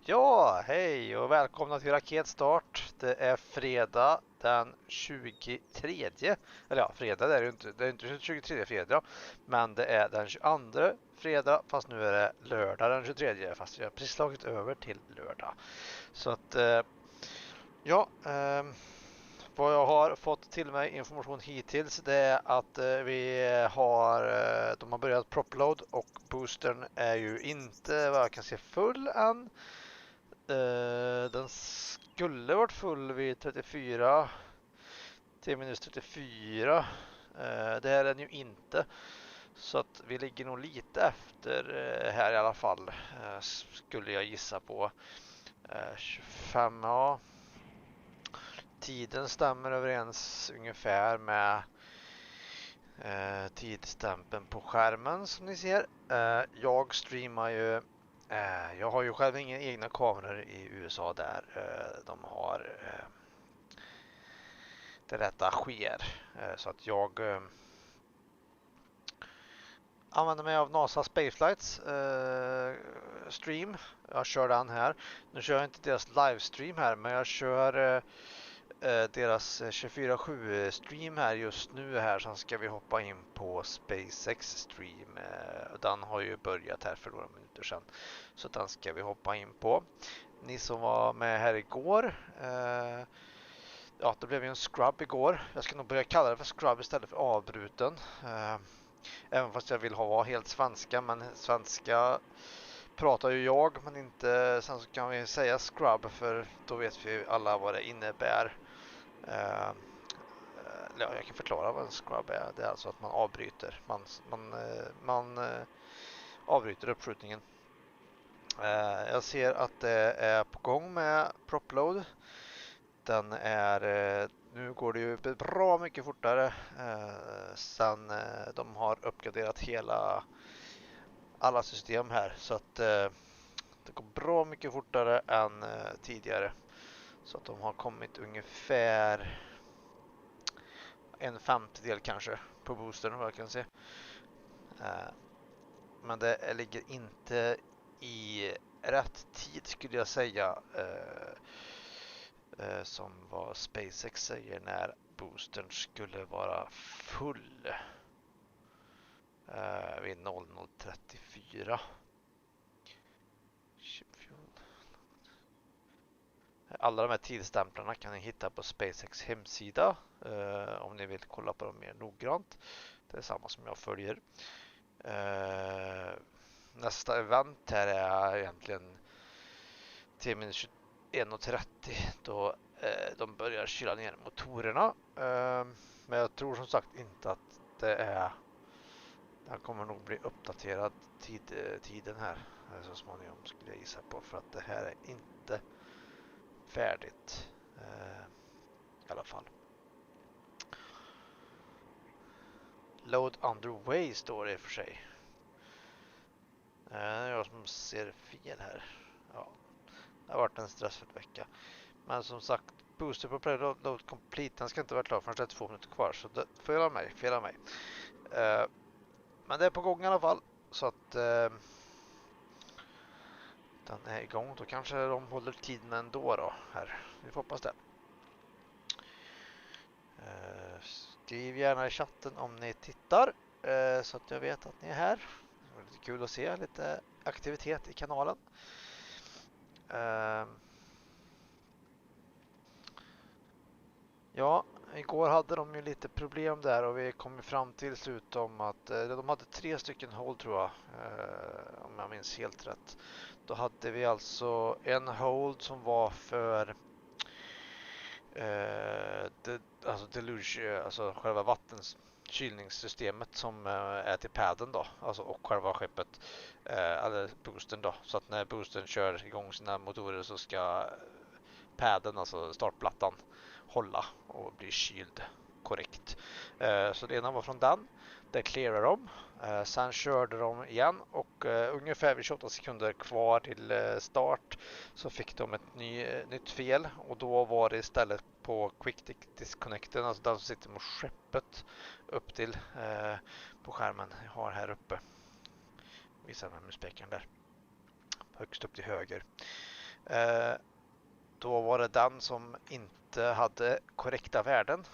Ja, hej och välkomna till Raketstart. Det är fredag den 23. Eller ja, fredag det är det ju inte. Det är inte 23 fredag, men det är den 22 fredag, fast nu är det lördag den 23, fast jag har precis slagit över till lördag. Så att, ja, vad jag har fått till mig information hittills det är att de har börjat propload och boostern är ju inte vad jag kan se full än. Den skulle varit full vid 34 till minus 34. Det är den ju inte. Så att vi ligger nog lite efter här i alla fall. Skulle jag gissa på. 25, ja. Tiden stämmer överens ungefär med tidstämpeln på skärmen som ni ser. Jag streamar ju. Jag har ju själv inga egna kameror i USA där de har det rätta sker. Så att jag använder mig av NASA Spaceflights stream. Jag kör den här. Nu kör jag inte deras livestream här, men jag kör deras 24/7 stream här just nu här. Sen ska vi hoppa in på SpaceX stream. Den har ju börjat här för några minuter sedan. Så den ska vi hoppa in på. Ni som var med här igår. Ja, det blev ju en scrub igår. Jag ska nog börja kalla det för scrub istället för avbruten. Även fast jag vill ha helt svenska, men svenska pratar ju jag, men inte. Sen så kan vi säga scrub, för då vet vi alla vad det innebär. Ja, jag kan förklara vad en scrub är. Det är alltså att man avbryter. Man avbryter uppskjutningen. Jag ser att det är på gång med propload. Den är, nu går det ju bra mycket fortare sen de har uppgraderat alla system här. Så att det går bra mycket fortare än tidigare. Så att de har kommit ungefär en femtedel kanske på boostern vad jag kan se. Men det ligger inte i rätt tid skulle jag säga. Som vad SpaceX säger när boostern skulle vara full vid 00:34. Alla de här tidstämplarna kan ni hitta på SpaceX hemsida om ni vill kolla på dem mer noggrant. Det är samma som jag följer. Nästa event här är egentligen till minus 21:30 då de börjar kyla ner motorerna. Men jag tror som sagt inte att den kommer nog bli uppdaterad tiden här så småningom skulle jag gissa på, för att det här är inte färdigt i alla fall. Load underway står det i och för sig. Det är jag som ser fel här. Ja, det har varit en stressfull vecka. Men som sagt, booster på preload complete, den ska inte vara klar förrän 32 minuter kvar. Så det felar mig. Men det är på gång i alla fall. Så att den är igång. Då kanske de håller tiden ändå då här. Vi får hoppas det. Skriv gärna i chatten om ni tittar så att jag vet att ni är här. Det är lite kul att se lite aktivitet i kanalen. Ja, igår hade de ju lite problem där och vi kom fram till slut om att de hade 3 stycken hold tror jag, om jag minns helt rätt. Då hade vi alltså en hold som var för alltså själva vattenkylningssystemet som är till padden då, alltså och själva skeppet eller boostern då, så att när boostern kör igång sina motorer så ska padden, alltså startplattan, hålla och bli kyld korrekt. Så det ena var från den. Det clearade de. Sen körde de igen och ungefär vid 28 sekunder kvar till start så fick de ett nytt fel och då var det istället på quick disconnecten, alltså den som sitter mot skeppet upp till på skärmen jag har här uppe. Visar med muspekern där. Högst upp till höger. Då var det den som inte hade korrekta värden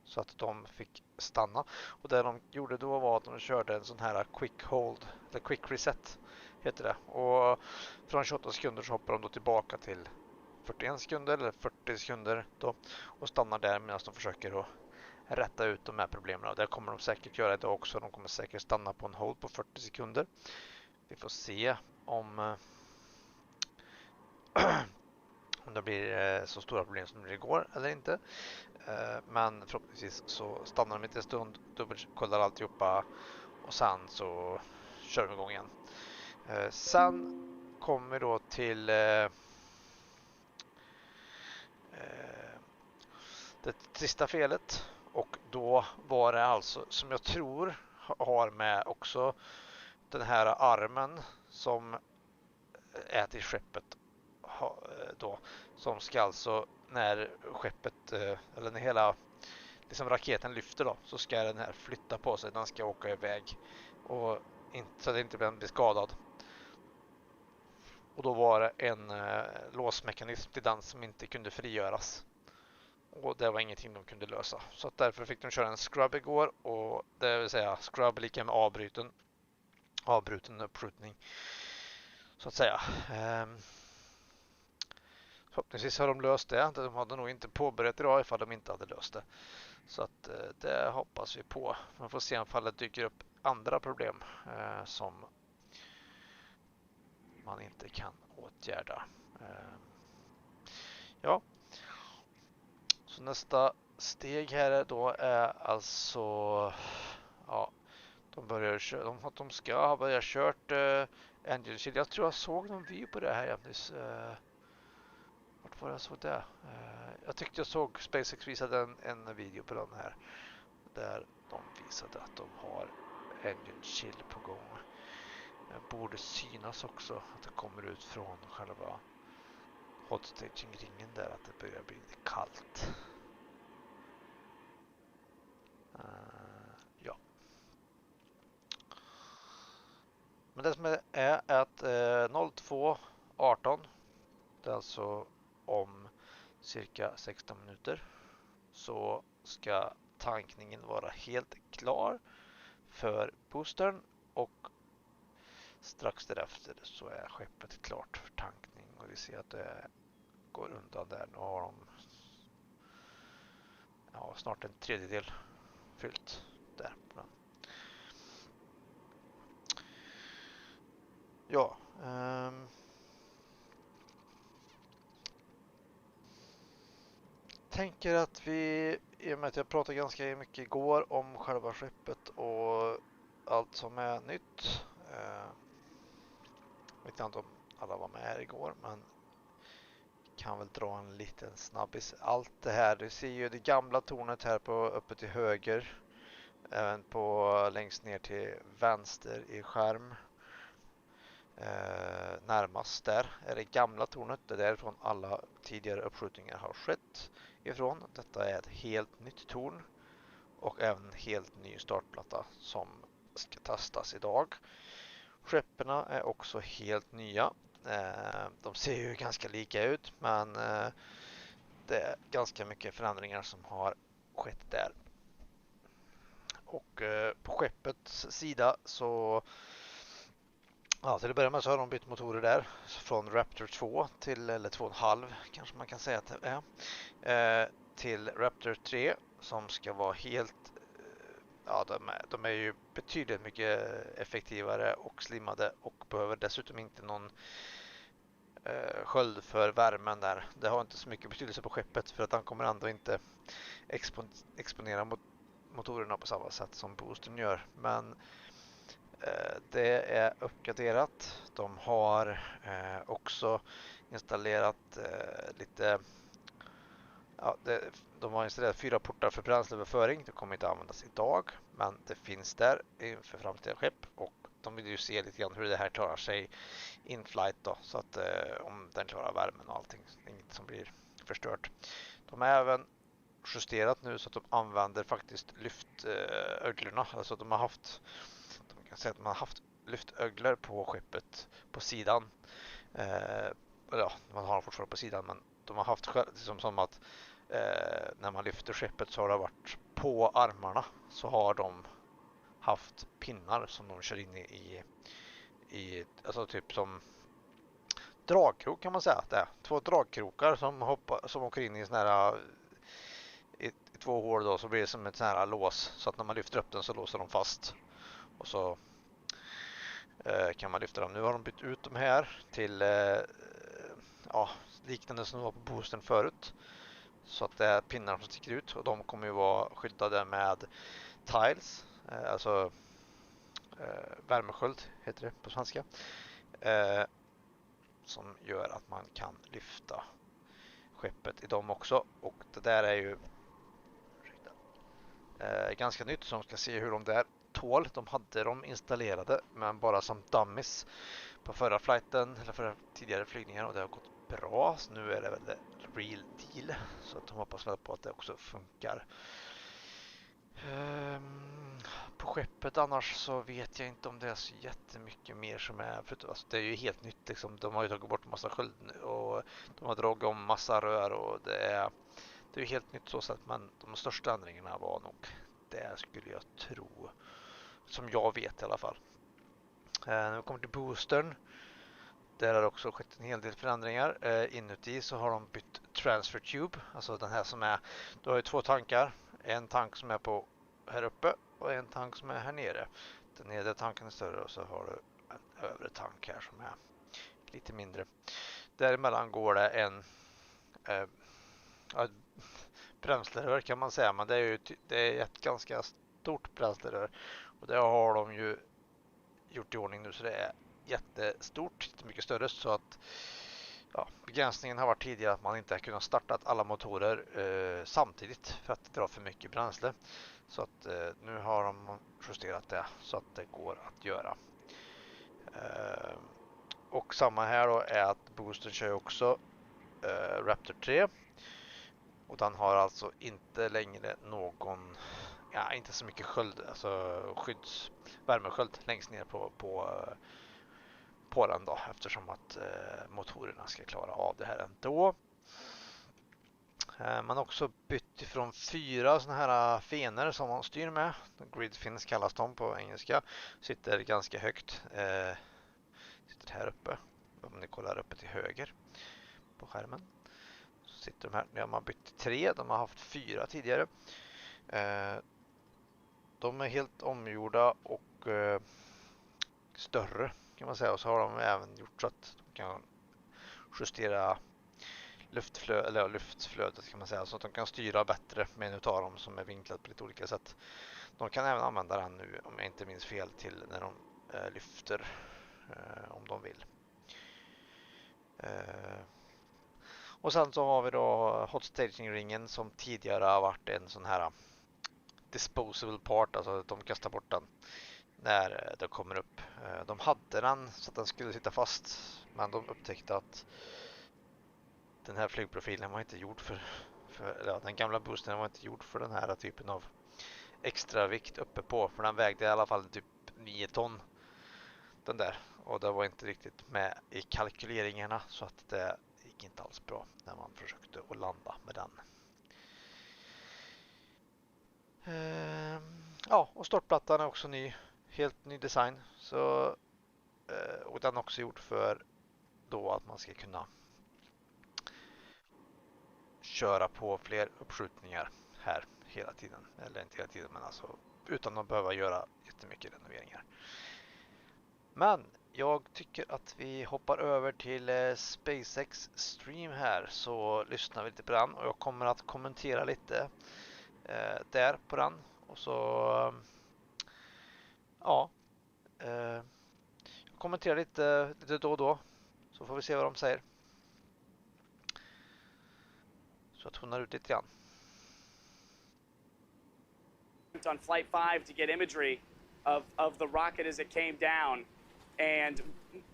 så att de fick stanna. Och det de gjorde då var att de körde en sån här quick hold, eller quick reset heter det. Och från 28 sekunder så hoppar de då tillbaka till 41 sekunder eller 40 sekunder då och stannar där medan de försöker att rätta ut de här problemen. Och det kommer de säkert göra idag också. De kommer säkert stanna på en hold på 40 sekunder. Vi får se om om det blir så stora problem som det går eller inte. Men förhoppningsvis så stannar de inte en stund, dubbelkollar alltihopa och sen så kör de igång igen. Sen kommer vi då till det sista felet, och då var det alltså, som jag tror har med också den här armen som är till skeppet då, som ska alltså när skeppet eller när hela liksom raketen lyfter då, så ska den här flytta på sig, den ska åka iväg och så att det inte blir skadad. Och då var det en låsmekanism till den som inte kunde frigöras. Och det var ingenting de kunde lösa. Så att därför fick de köra en scrub igår, och det vill säga scrub lika med avbruten uppskjutning. Så att säga. Förhoppningsvis har de löst det. De hade nog inte påbörjat idag ifall de inte hade löst det. Så att det hoppas vi på. Man får se om det dyker upp andra problem som man inte kan åtgärda. Ja. Så nästa steg här då är alltså de ska ha börjat kört engine shield. Jag tror jag såg någon vy på det här nyss. Vart var jag såg det? Jag tyckte jag såg SpaceX visade en video på den här där de visade att de har engine shield på gång. Det borde synas också att det kommer ut från själva hot staging-ringen där, att det börjar bli lite kallt. Ja. Men det som är att 02:18, det är alltså om cirka 16 minuter, så ska tankningen vara helt klar för Boostern, och strax därefter så är skeppet klart för tankning, och vi ser att det går undan där. Nu har de snart en tredjedel fyllt där. Ja. Tänker att vi, i och med att jag pratade ganska mycket igår om själva skeppet och allt som är nytt. Jag vet inte om alla var med här igår, men kan väl dra en liten snabbis. Allt det här, du ser ju det gamla tornet här på uppe till höger, även på längst ner till vänster i skärm. Närmast där är det gamla tornet, det är därifrån alla tidigare uppskjutningar har skett ifrån. Detta är ett helt nytt torn och även en helt ny startplatta som ska testas idag. Skepperna är också helt nya. De ser ju ganska lika ut, men det är ganska mycket förändringar som har skett där. Och på skeppets sida så till att börja med så har de bytt motorer där från Raptor 2 till, eller 2,5 kanske man kan säga att det är, till Raptor 3 som ska vara helt, de är ju betydligt mycket effektivare och slimmade och behöver dessutom inte någon sköld för värmen där. Det har inte så mycket betydelse på skeppet, för att han kommer ändå inte exponera mot motorerna på samma sätt som Boostern gör. Men det är uppgraderat. De har också installerat lite, de har installerat 4 portar för bränsleöverföring. Det kommer inte användas idag, men det finns där inför framtida skepp, och de vill ju se lite grann hur det här klarar sig in flight då, så att om den klarar värmen och allting, inget som blir förstört. De har även justerat nu så att de använder faktiskt lyftöglorna, alltså de kan säga att man har haft lyftöglor på skeppet på sidan ja, man har dem fortfarande på sidan, men de har haft liksom som att när man lyfter skeppet så har det varit på armarna, så har de haft pinnar som de kör in i alltså typ som dragkrok kan man säga att det är. 2 dragkrokar som åker in i sån här i 2 hål då, så blir det som ett sån här lås, så att när man lyfter upp den så låser de fast och så kan man lyfta dem. Nu har de bytt ut de här till ja, liknande som det var på Boostern förut, så att det är pinnar som sticker ut, och de kommer ju vara skyddade med tiles, alltså värmesköld heter det på svenska, som gör att man kan lyfta skeppet i dem också. Och det där är ju ganska nytt, så de ska se hur de där tål. De hade de installerade men bara som dummies på förra flighten eller förra tidigare flygningar, och det har gått bra. Så nu är det väl real deal, så att de hoppas väl på att det också funkar. På skeppet annars så vet jag inte om det är så jättemycket mer som är, för alltså, det är ju helt nytt liksom. De har ju tagit bort massa sköld och de har dragit om massa rör, och det är ju helt nytt så sätt, men de största ändringarna var nog det, skulle jag tro, som jag vet i alla fall. När vi kommer till Boostern, där har det också skett en hel del förändringar. Inuti så har de bytt transfer tube, alltså den här som är, du har ju 2 tankar, en tank som är på här uppe och en tank som är här nere. Den nedre tanken är större, och så har du en övre tank här som är lite mindre. Däremellan går det en bränslerör kan man säga, men det är ett ganska stort bränslerör, och det har de ju gjort i ordning nu, så det är jättestort, mycket större, så att ja, begränsningen har varit tidigare att man inte har kunnat starta alla motorer samtidigt för att det drar för mycket bränsle. Så att nu har de justerat det så att det går att göra. Och samma här då är att Boostern kör också Raptor 3. Och den har alltså inte längre någon, ja, inte så mycket sköld, alltså värmesköld längst ner på den då, eftersom att motorerna ska klara av det här ändå. Man har också bytt ifrån 4 såna här fenor som man styr med. Grid fins kallas de på engelska. Sitter ganska högt. Sitter här uppe. Om ni kollar uppe till höger på skärmen. Så sitter de här. Nu har man bytt till 3. De har haft 4 tidigare. De är helt omgjorda och större kan man säga. Och så har de även gjort så att de kan justera luftflödet kan man säga, så att de kan styra bättre med en utav dem som är vinklat på lite olika sätt. De kan även använda den nu, om jag inte minns fel, till när de lyfter om de vill. Och sen så har vi då hot staging-ringen som tidigare har varit en sån här disposable part, alltså att de kastar bort den när det kommer upp. De hade den så att den skulle sitta fast, men de upptäckte att den här flygprofilen var inte gjord för den gamla boostern var inte gjord för den här typen av extra vikt uppe på, för den vägde i alla fall typ 9 ton den där, och det var inte riktigt med i kalkyleringarna, så att det gick inte alls bra när man försökte att landa med den. Ja, och startplattan är också ny, helt ny design, så och den är också gjord för då att man ska kunna köra på fler uppskjutningar här hela tiden, eller inte hela tiden, men alltså utan att behöva göra jättemycket renoveringar. Men jag tycker att vi hoppar över till SpaceX stream här, så lyssnar vi lite på den, och jag kommer att kommentera lite där på den, och så ja, jag kommenterar lite då och då, så får vi se vad de säger. Så att hon har ut lite grann. On flight 5 to get imagery of the rocket as it came down, and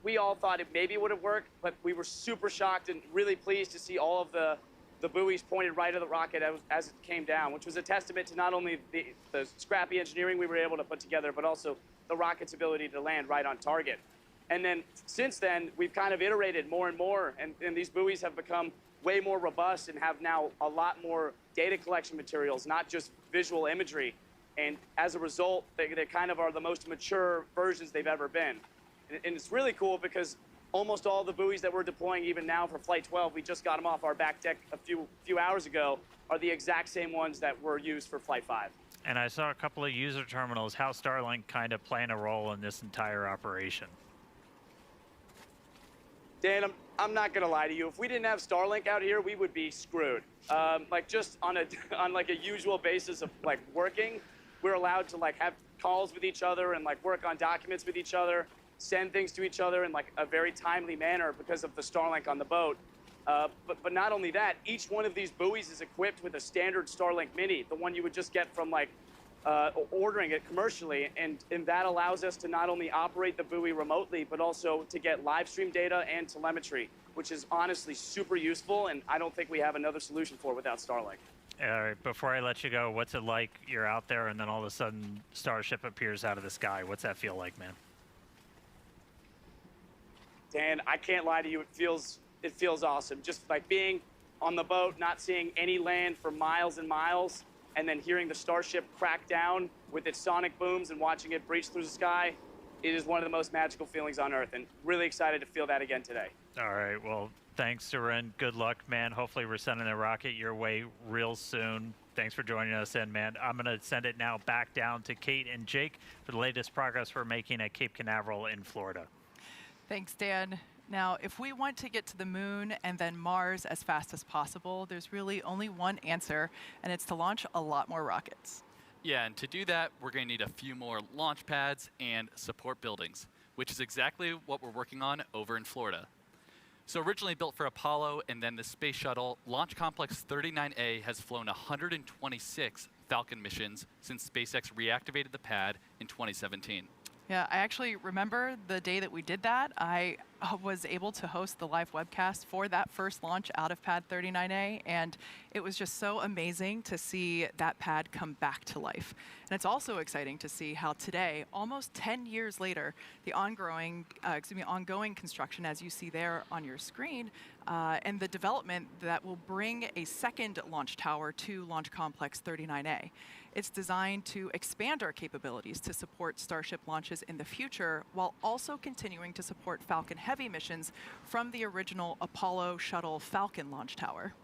we all thought it maybe would have worked, but we were super shocked and really pleased to see all of the buoys pointed right at the rocket as it came down, which was a testament to not only the scrappy engineering we were able to put together, but also the rocket's ability to land right on target. And then since then, we've kind of iterated more and more, and these buoys have become way more robust and have now a lot more data collection materials, not just visual imagery. And as a result, they kind of are the most mature versions they've ever been. And it's really cool because almost all the buoys that we're deploying even now for Flight 12, we just got them off our back deck a few hours ago, are the exact same ones that were used for Flight 5. And I saw a couple of user terminals. How Starlink kind of playing a role in this entire operation? Dan, I'm not gonna lie to you. If we didn't have Starlink out here, we would be screwed. Like just on like a usual basis of like working, we're allowed to like have calls with each other and like work on documents with each other, send things to each other in like a very timely manner because of the Starlink on the boat. But not only that, each one of these buoys is equipped with a standard Starlink Mini, the one you would just get from like ordering it commercially, and that allows us to not only operate the buoy remotely, but also to get live stream data and telemetry, which is honestly super useful, and I don't think we have another solution for it without Starlink. All right, before I let you go, what's it like? You're out there and then all of a sudden Starship appears out of the sky. What's that feel like, man? Dan, I can't lie to you, it feels awesome. Just like being on the boat, not seeing any land for miles and miles, and then hearing the Starship crack down with its sonic booms and watching it breach through the sky, it is one of the most magical feelings on Earth, and really excited to feel that again today. All right, well, thanks, Surin. Good luck, man. Hopefully we're sending a rocket your way real soon. Thanks for joining us in, man. I'm going to send it now back down to Kate and Jake for the latest progress we're making at Cape Canaveral in Florida. Thanks, Dan. Now, if we want to get to the moon and then Mars as fast as possible, there's really only one answer, and it's to launch a lot more rockets. Yeah, and to do that, we're going to need a few more launch pads and support buildings, which is exactly what we're working on over in Florida. So originally built for Apollo and then the Space Shuttle, Launch Complex 39A has flown 126 Falcon missions since SpaceX reactivated the pad in 2017. Yeah, I actually remember the day that we did that. I was able to host the live webcast for that first launch out of Pad 39A, and it was just so amazing to see that pad come back to life. And it's also exciting to see how today, almost 10 years later, the ongoing construction, as you see there on your screen, and the development that will bring a second launch tower to Launch Complex 39A. It's designed to expand our capabilities to support Starship launches in the future, while also continuing to support Falcon Heavy missions from the original Apollo Shuttle Falcon launch tower.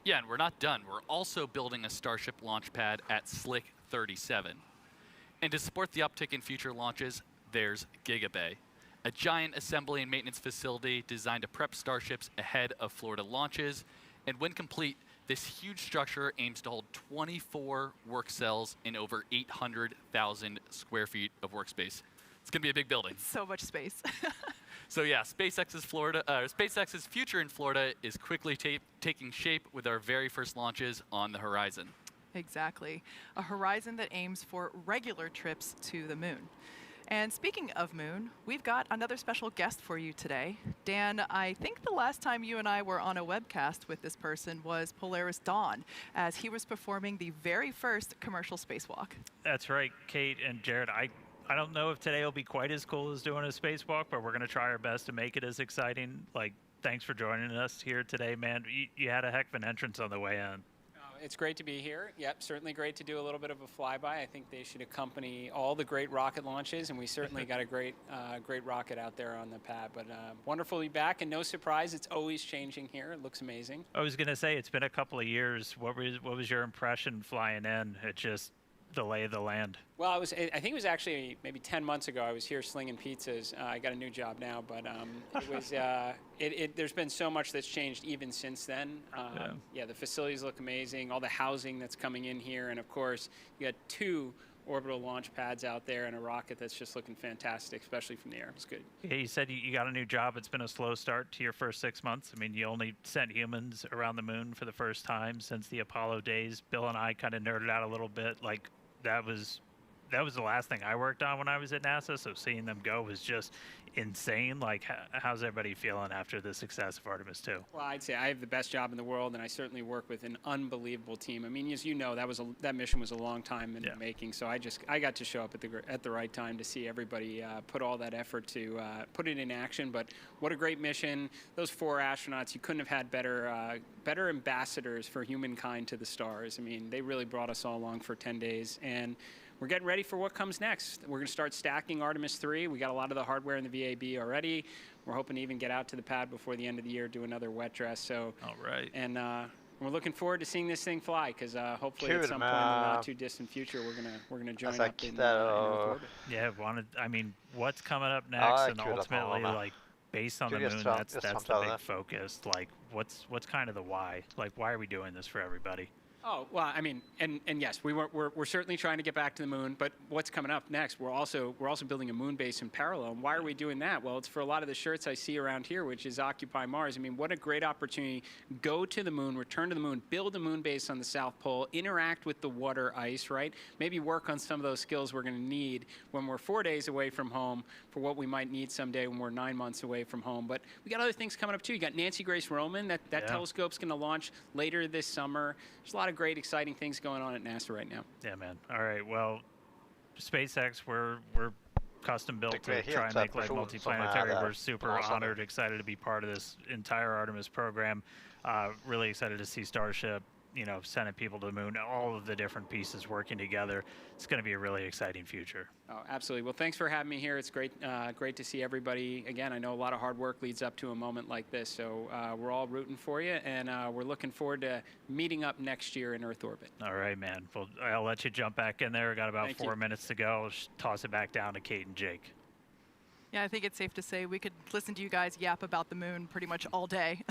Yeah, and we're not done. We're also building a Starship launch pad at Slick 37. And to support the uptick in future launches, there's Gigabay, a giant assembly and maintenance facility designed to prep Starships ahead of Florida launches. And when complete, this huge structure aims to hold 24 work cells in over 800,000 square feet of workspace. It's going to be a big building. So much space. So yeah, SpaceX's future in Florida is quickly taking shape with our very first launches on the horizon. Exactly. A horizon that aims for regular trips to the moon. And speaking of moon, we've got another special guest for you today. Dan, I think the last time you and I were on a webcast with this person was Polaris Dawn, as he was performing the very first commercial spacewalk. That's right, Kate and Jared. I don't know if today will be quite as cool as doing a spacewalk, but we're going to try our best to make it as exciting. Like, thanks for joining us here today, man. You had a heck of an entrance on the way in. It's great to be here. Yep, certainly great to do a little bit of a flyby. I think they should accompany all the great rocket launches, and we certainly got a great rocket out there on the pad. But wonderful to be back, and no surprise, it's always changing here. It looks amazing. I was going to say, it's been a couple of years. What was your impression flying in? It just the lay of the land. Well, I think it was actually maybe 10 months ago. I was here slinging pizzas. I got a new job now, but it was. There's been so much that's changed even since then. Yeah, the facilities look amazing. All the housing that's coming in here, and of course, you got 2 orbital launch pads out there and a rocket that's just looking fantastic, especially from the air. It's good. Yeah, you said you got a new job. It's been a slow start to your first 6 months. I mean, you only sent humans around the moon for the first time since the Apollo days. Bill and I kind of nerded out a little bit. Like, that was that was the last thing I worked on when I was at NASA. So seeing them go was just insane. Like, how's everybody feeling after the success of Artemis 2? Well, I'd say I have the best job in the world, and I certainly work with an unbelievable team. I mean, as you know, that mission was a long time in the making. So I got to show up at the right time to see everybody put all that effort to put it in action. But what a great mission! Those 4 astronauts, you couldn't have had better ambassadors for humankind to the stars. I mean, they really brought us all along for 10 days, and we're getting ready for what comes next. We're going to start stacking Artemis 3. We got a lot of the hardware in the VAB already. We're hoping to even get out to the pad before the end of the year, do another wet dress. So, all right. And we're looking forward to seeing this thing fly, because hopefully at some point in the not too distant future, we're gonna join up in Earth orbit. Yeah, I mean, what's coming up next, and ultimately, like, based on the moon, that's the big focus. Like, what's kind of the why? Like, why are we doing this for everybody? Oh, well, I mean, and yes, we're certainly trying to get back to the moon, but what's coming up next? We're also building a moon base in parallel. And why are we doing that? Well, it's for a lot of the shirts I see around here, which is Occupy Mars. I mean, what a great opportunity. Go to the moon, return to the moon, build a moon base on the South Pole, interact with the water ice, right? Maybe work on some of those skills we're going to need when we're 4 days away from home for what we might need someday when we're 9 months away from home. But we got other things coming up too. You got Nancy Grace Roman, that telescope's going to launch later this summer. There's a lot of great, exciting things going on at NASA right now. Yeah, man. All right. Well, SpaceX, we're custom built to try and make life multiplanetary. We're super honored, excited to be part of this entire Artemis program. Really excited to see Starship, sending people to the moon, all of the different pieces working together. It's going to be a really exciting future. Oh, absolutely. Well, thanks for having me here. It's great to see everybody. Again, I know a lot of hard work leads up to a moment like this, so we're all rooting for you, and we're looking forward to meeting up next year in Earth orbit. All right, man. Well, I'll let you jump back in there. We've got about 4 minutes to go. Toss it back down to Kate and Jake. Yeah, I think it's safe to say we could listen to you guys yap about the moon pretty much all day.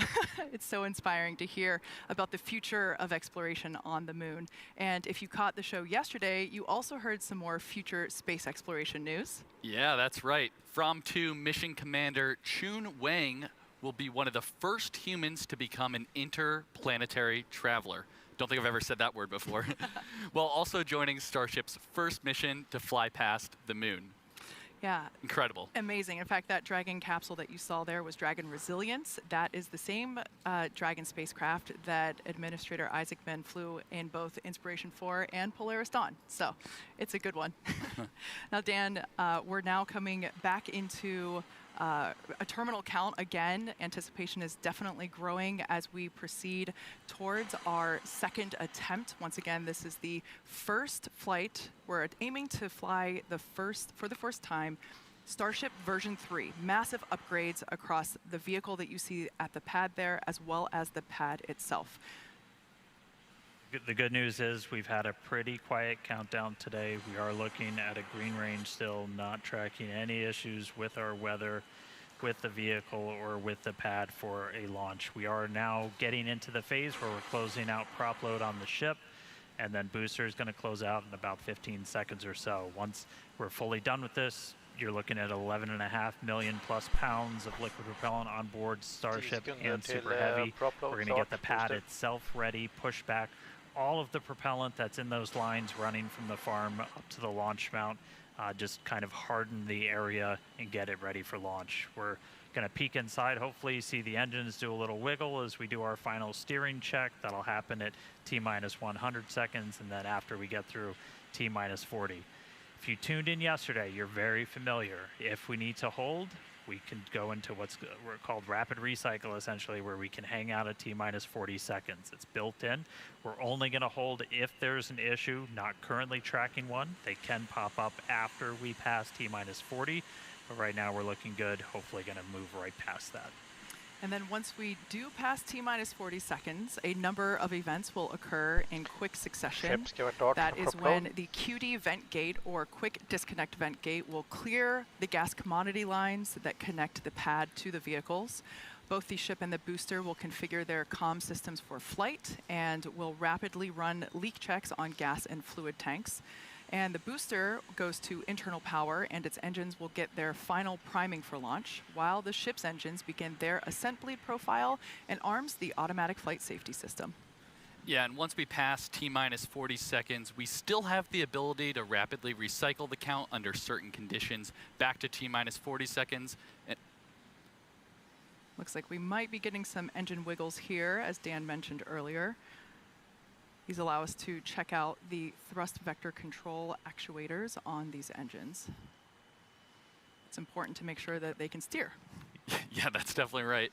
It's so inspiring to hear about the future of exploration on the moon. And if you caught the show yesterday, you also heard some more future space exploration news. Yeah, that's right. From to Mission Commander Chun Wang will be one of the first humans to become an interplanetary traveler. Don't think I've ever said that word before. While also joining Starship's first mission to fly past the moon. Yeah. Incredible. Amazing. In fact, that Dragon capsule that you saw there was Dragon Resilience. That is the same Dragon spacecraft that Administrator Isaacman flew in both Inspiration 4 and Polaris Dawn. So it's a good one. Now, Dan, we're now coming back into a terminal count again. Anticipation is definitely growing as we proceed towards our second attempt. Once again, this is the first flight. We're aiming to fly for the first time, Starship version 3. Massive upgrades across the vehicle that you see at the pad there, as well as the pad itself. The good news is we've had a pretty quiet countdown today. We are looking at a green range still, not tracking any issues with our weather, with the vehicle, or with the pad for a launch. We are now getting into the phase where we're closing out prop load on the ship, and then Booster is going to close out in about 15 seconds or so. Once we're fully done with this, you're looking at 11.5 million plus pounds of liquid propellant on board Starship and Super Heavy. We're going to get the pad itself ready, push back all of the propellant that's in those lines running from the farm up to the launch mount, just kind of harden the area and get it ready for launch. We're going to peek inside, hopefully see the engines do a little wiggle as we do our final steering check. That'll happen at T-minus 100 seconds, and then after we get through T-minus 40. If you tuned in yesterday, you're very familiar. If we need to hold, we can go into what's called rapid recycle, essentially, where we can hang out at T-minus 40 seconds. It's built in. We're only going to hold if there's an issue, not currently tracking one. They can pop up after we pass T-minus 40, but right now we're looking good. Hopefully going to move right past that. And then once we do pass T-minus 40 seconds, a number of events will occur in quick succession. That is when the QD vent gate, or quick disconnect vent gate, will clear the gas commodity lines that connect the pad to the vehicles. Both the ship and the booster will configure their comm systems for flight and will rapidly run leak checks on gas and fluid tanks. And the booster goes to internal power, and its engines will get their final priming for launch, while the ship's engines begin their ascent bleed profile and arms the automatic flight safety system. Yeah, and once we pass T-minus 40 seconds, we still have the ability to rapidly recycle the count under certain conditions back to T-minus 40 seconds. And Looks like we might be getting some engine wiggles here, as Dan mentioned earlier. These allow us to check out the thrust vector control actuators on these engines. It's important to make sure that they can steer. yeah, that's definitely right.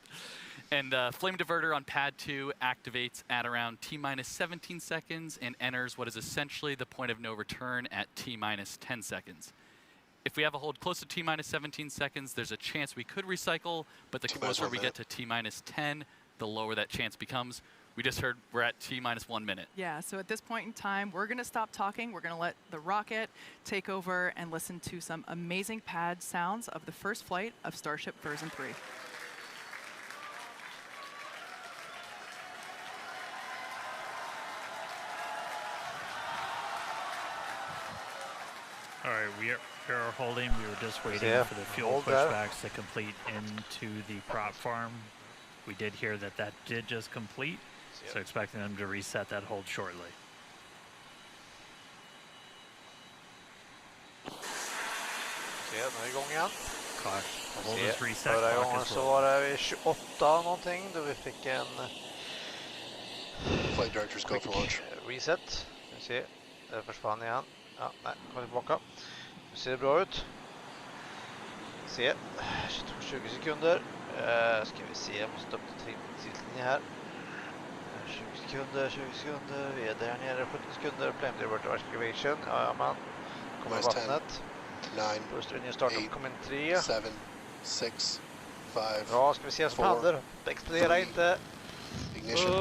And flame diverter on pad 2 activates at around T-minus 17 seconds and enters what is essentially the point of no return at T-minus 10 seconds. If we have a hold close to T-minus 17 seconds, there's a chance we could recycle, but the closer we get to T-minus 10, the lower that chance becomes. We just heard we're at T-minus 1 minute. Yeah, so at this point in time, we're going to stop talking. We're going to let the rocket take over and listen to some amazing pad sounds of the first flight of Starship version 3. All right, we are holding. We were just waiting for the fuel hold there. pushbacks to complete into the prop farm. We did hear that that did just complete, so expecting them to reset that hold shortly. Se, nu är vi igång igen. Clock, the hold is reset. Förra Clock gången is så rolled. var det vid 28 någonting då vi fick en Flight directors go for launch. reset. Vi ser, det försvann igen. Ja, nej, kommer tillbaka. Nu ser det bra ut. Se, 20 sekunder. Ska vi se, jag måste upp till trillinje här. 20 sekunder. Vi är där nere, 17 sekunder. Flame diverter activation. Ja, man. Kommer Minus 10, vattnet. 9, Booster in startup, kom in 3. 7, 6, 5, Bra, ska vi se som händer. Det exploderar inte. ignition.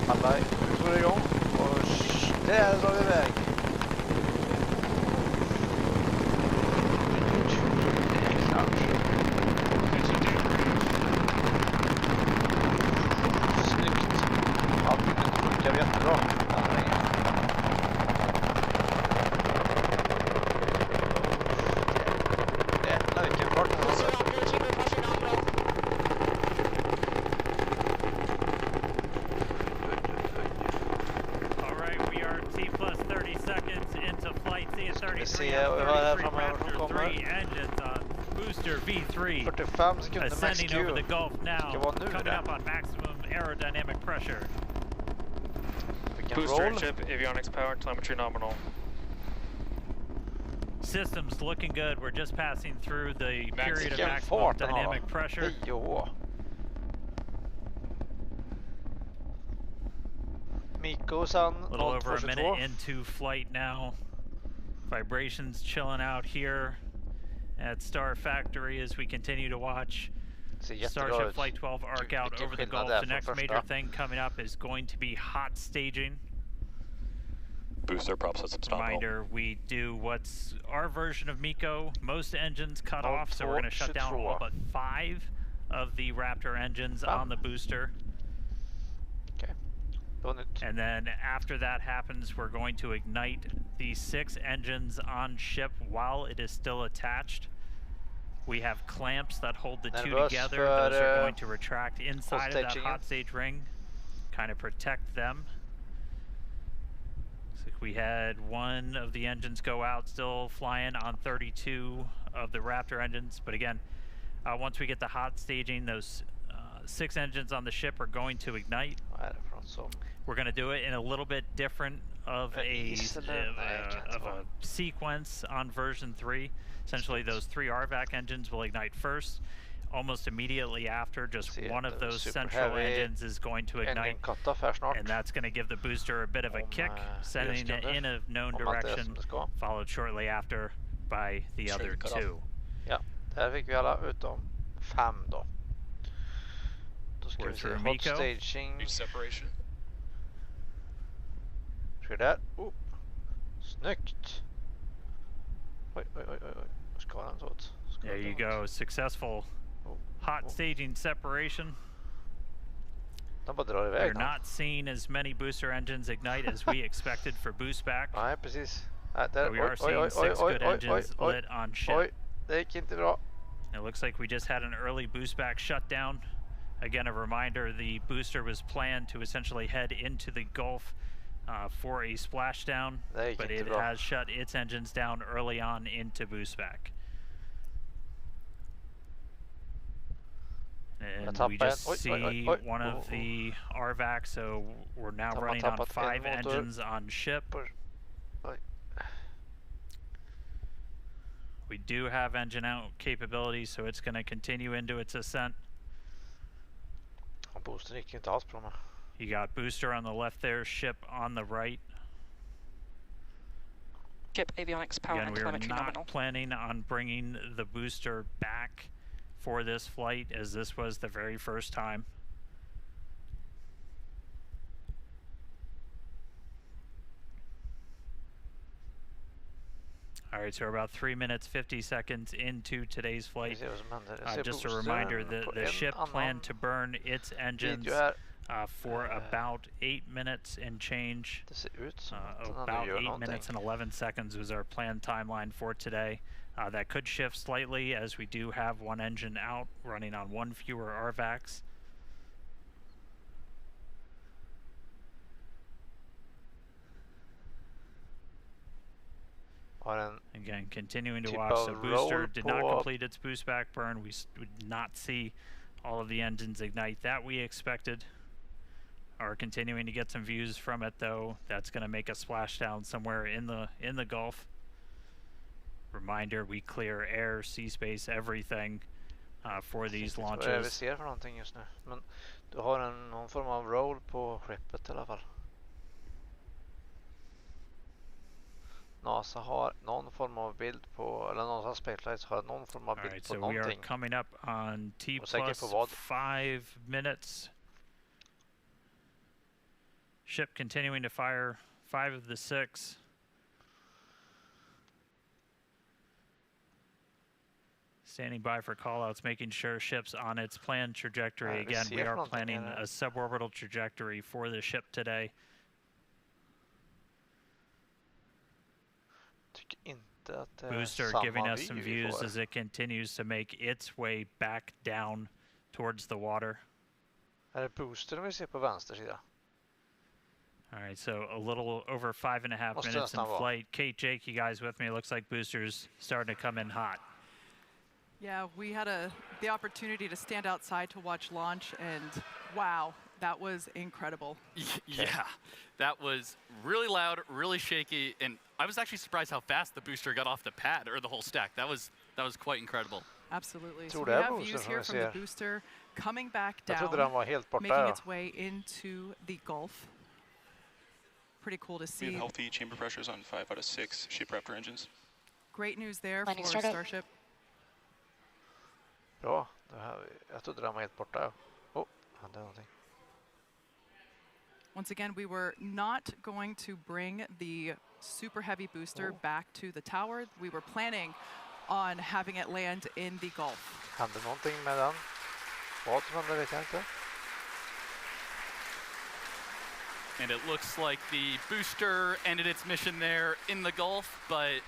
Alla motorer igång. Och där drar vi iväg. Snyggt. Allting funkar jättebra. Jävlar vilken fart den har. All right, we are T plus 30 seconds into flight C33 se vad vi har här framöver som Raptor kommer. 3 engines on Booster V3. 45 sekunder max Ascending over the Q. Gulf now, Ska vara nu coming det. up on maximum aerodynamic pressure. Vilken Booster roll. ship, avionics power, telemetry nominal. Systems looking good. We're just passing through the period of Vilken maximum fart den har. dynamic pressure. Hejo. Miko-san A little over a 0222. minute into flight now. Vibrations chilling out here at Star Factory as we continue to watch Ser jättebra Starship ut. Flight 12 arc out Vilken over the skillnad Gulf. det är The från next första. major thing coming up is going to be hot staging. Booster prop systems nominal. Reminder, we do what's our version of Miko. Most engines cut off, so we're going to shut down all but 5 of the Raptor engines on the booster. Okej. Det var nytt. And then after that happens, we're going to ignite the 6 engines on ship while it is still attached. We have clamps that hold the 2 Nervös together. för, Those are going to retract inside of that stagingen. hot stage ring, kind of protect them. Looks like we had one of the engines go out, still flying on 32 of the Raptor engines. But again, once we get the hot staging, those 6 engines on the ship are going to ignite. Vad är det för något som... We're going to do it in a little bit different of a sequence on version 3. Essentially, those 3 RVAC engines will ignite first. Almost immediately after, just See, one of the those super central heavy engines is going to ignite. Engine cut-off här snart. And that's going to give the booster a bit of a kick, sending it in a known Om allt är direction, som det ska. followed shortly after by the Straight other cut off. 2. Ja, där fick vi alla utom 5 då. Då ska We're vi se through hot Miko. staging. Huge separation. Sker där. Snyggt. Oj. Vad ska den ta åt? There you go, successful hot staging separation. Den bara drar iväg. We're not seeing as many booster engines ignite as we expected for boost back. Nej, precis. Nej, där. But we are seeing 6 good engines lit on ship. Oj, det gick inte bra. It looks like we just had an early boost back shutdown Again, a reminder, the booster was planned to essentially head into the Gulf for a splashdown, but it has shut its engines down early on into boost back. And we just see one of the RVACs, so we're now running on 5 engines on ship. We do have engine out capability, so it's going to continue into its ascent. Boostern gick inte alls bra med. You got booster on the left there, ship on the right. Ship avionics, power and telemetry nominal. We're not planning on bringing the booster back for this flight, as this was the very first time. All right, so we're about 3 minutes 50 seconds into today's flight. Just a reminder that the ship planned to burn its engines for about 8 minutes and change. About 8 minutes and 11 seconds was our planned timeline for today. That could shift slightly, as we do have one engine out, running on one fewer RVACs. Again, continuing to watch. So booster did not complete its boost back burn. We did not see all of the engines ignite that we expected. Are continuing to get some views from it, though. That's going to make a splashdown somewhere in the Gulf. Reminder: we clear air, sea space, everything for these launches. Vad är det vi ser för någonting just nu? Men du har någon form av roll på skeppet i alla fall. NASA har någon form av bild på, eller NASA SpaceX har någon form av bild på någonting. We are coming up on T plus 5 minutes. Ship continuing to fire 5 of the 6. Standing by for callouts, making sure ship's on its planned trajectory. Again, we are planning a suborbital trajectory for the ship today. Booster giving us some views as it continues to make its way back down towards the water. Är det boostern vi ser på vänster sida? All right, so a little over 5.5 minutes in flight. Kate, Jake, you guys with me? It looks like booster's starting to come in hot. Yeah, we had the opportunity to stand outside to watch launch, and wow, that was incredible. Yeah, that was really loud, really shaky, and I was actually surprised how fast the booster got off the pad, or the whole stack. That was quite incredible. Absolutely. So we have views here from the booster coming back down, making its way into the Gulf. Pretty cool to see. We have healthy chamber pressures on 5 out of 6 ship Raptor engines. Great news there for Starship. Bra. Jag trodde den var helt borta. Hände någonting. Once again, we were not going to bring the super heavy booster back to the tower. We were planning on having it land in the Gulf. Hände någonting med den? Vad som hände vet jag inte. And it looks like the booster ended its mission there in the Gulf, but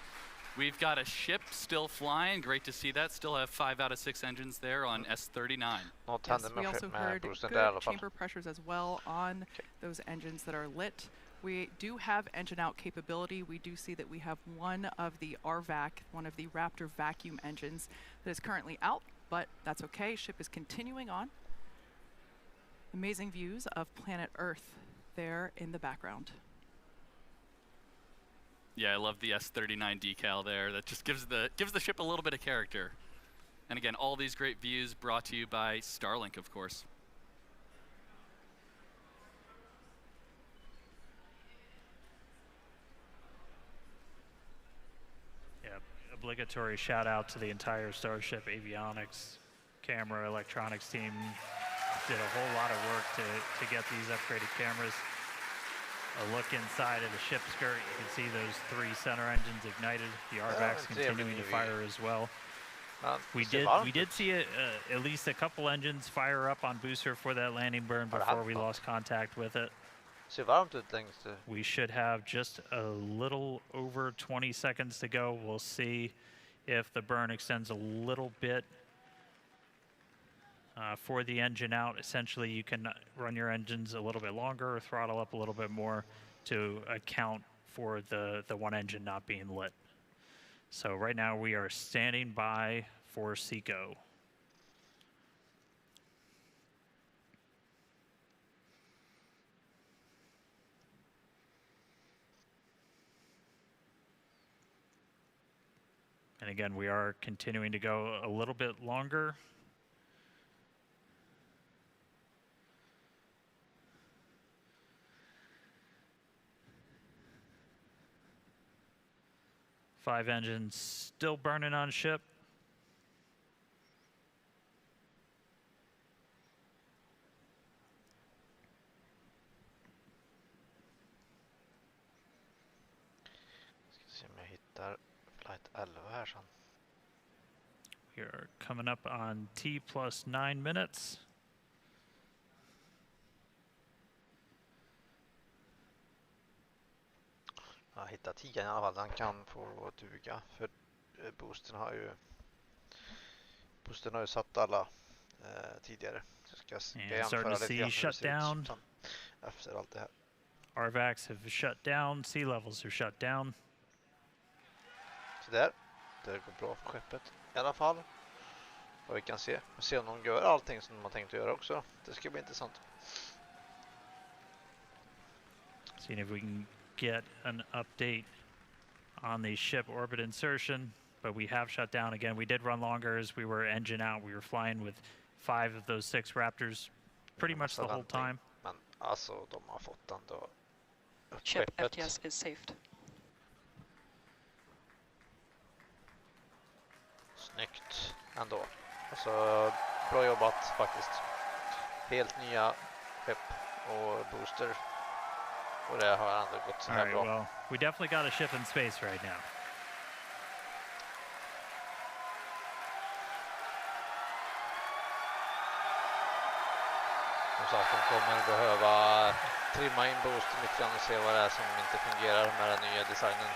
we've got a ship still flying. Great to see that. Still have 5 out of 6 engines there on S39. Yes, we also heard good chamber pressures as well on those engines that are lit. We do have engine out capability. We do see that we have one of the RVAC, one of the Raptor vacuum engines that is currently out, but that's okay. Ship is continuing on. Amazing views of planet Earth there in the background. Yeah, I love the S39 decal there. That just gives the ship a little bit of character. And again, all these great views brought to you by Starlink, of course. Yeah, obligatory shout out to the entire Starship avionics, camera, electronics team. Did a whole lot of work to get these upgraded cameras. A look inside of the ship skirt, you can see those 3 center engines ignited. The RVACs continuing to fire as well. We did see at least a couple engines fire up on booster for that landing burn before we lost contact with it. We should have just a little over 20 seconds to go. We'll see if the burn extends a little bit For the engine out, essentially you can run your engines a little bit longer or throttle up a little bit more to account for the one engine not being lit. So right now we are standing by for Seco. And again, we are continuing to go a little bit longer. Five engines still burning on ship. Ska se om jag hittar flight 11 här sen. We are coming up on T plus 9 minutes. Jag hittar 10 i alla fall. Den kan få duga. För Boostern har ju satt alla tidigare. Så ska jag jämföra lite grann shutdown. Efter allt det här. RVACs have shut down. Sea levels are shut down. Så där. Det går bra för skeppet. I alla fall. Vad vi kan se. Vi ser om de gör allting som de har tänkt att göra också. Det ska bli intressant. Seeing if we can get an update on the ship orbit insertion, but we have shut down again. We did run longer as we were engine out. We were flying with 5 of those 6 Raptors pretty much the whole time. Men alltså, de har fått ändå upp Ship skeppet. FTS is saved. Snyggt ändå. Alltså, bra jobbat faktiskt. Helt nya skepp och booster. Och det har ändå gått så här bra. Well, we definitely got a ship in space right now. Som sagt, de kommer behöva trimma in booster lite grann och se vad det är som inte fungerar med den nya designen.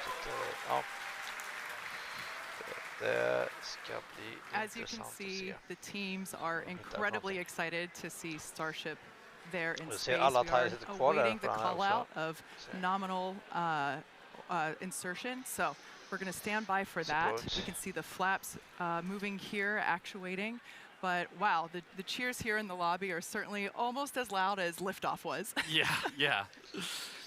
Så att, ja. Det ska bli As you can intressant att see, se. the teams are incredibly excited to see Starship there in Vi space. ser alla We are tider kvar där awaiting the fram här call också. out of nominal insertion. So we're going to stand by for that. Support. We can see the flaps moving here, actuating. But wow, the cheers here in the lobby are certainly almost as loud as liftoff was. Yeah.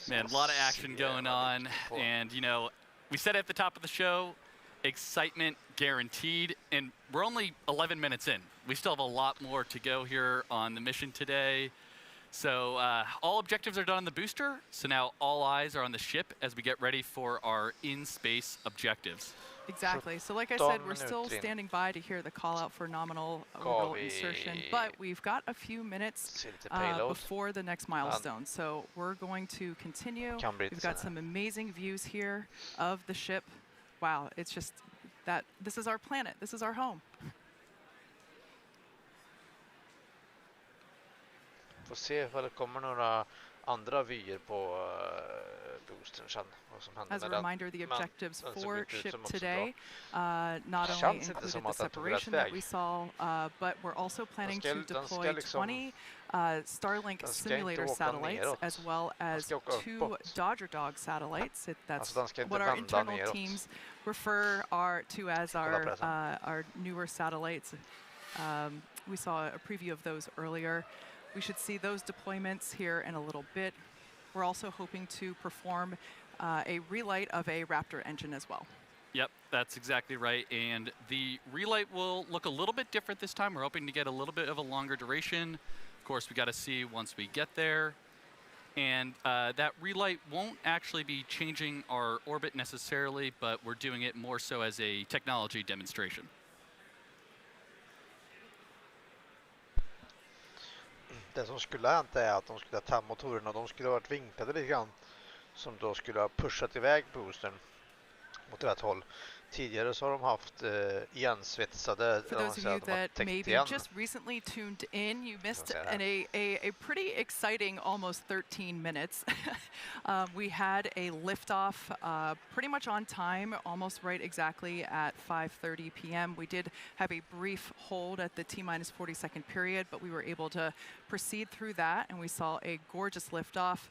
Man, a lot of action going on. And, you know, we said at the top of the show, excitement guaranteed. And we're only 11 minutes in. We still have a lot more to go here on the mission today. So all objectives are done on the booster. So now all eyes are on the ship as we get ready for our in-space objectives. Exactly. So like I said, we're still standing by to hear the call out for nominal orbital insertion, but we've got a few minutes before the next milestone. So we're going to continue. We've got some amazing views here of the ship. Wow, it's just that this is our planet. This is our home. Får se ifall det kommer några andra vyer på boostern sen. Vad som händer As a med reminder, the objectives den for såg ut ship som också today not only included the separation that we saw, but we're also planning to deploy 20 Starlink simulator satellites as well as 2 Dodger Dog satellites. That's what our internal teams refer to as our newer satellites. We saw a preview of those earlier. We should see those deployments here in a little bit. We're also hoping to perform a relight of a Raptor engine as well. Yep, that's exactly right. And the relight will look a little bit different this time. We're hoping to get a little bit of a longer duration. Of course, we got to see once we get there. And that relight won't actually be changing our orbit necessarily, but we're doing it more so as a technology demonstration. Det som skulle ha hänt är att de skulle ha tagit motorerna och de skulle ha varit vinklade lite grann. Som då skulle ha pushat iväg boostern mot åt rätt håll. Tidigare så har de haft igensvetsade. For those of you that maybe just recently tuned in, you missed a pretty exciting almost 13 minutes. We had a liftoff pretty much on time, almost right exactly at 5:30 p.m. We did have a brief hold at the T-minus 40-second period, but we were able to proceed through that, and we saw a gorgeous liftoff.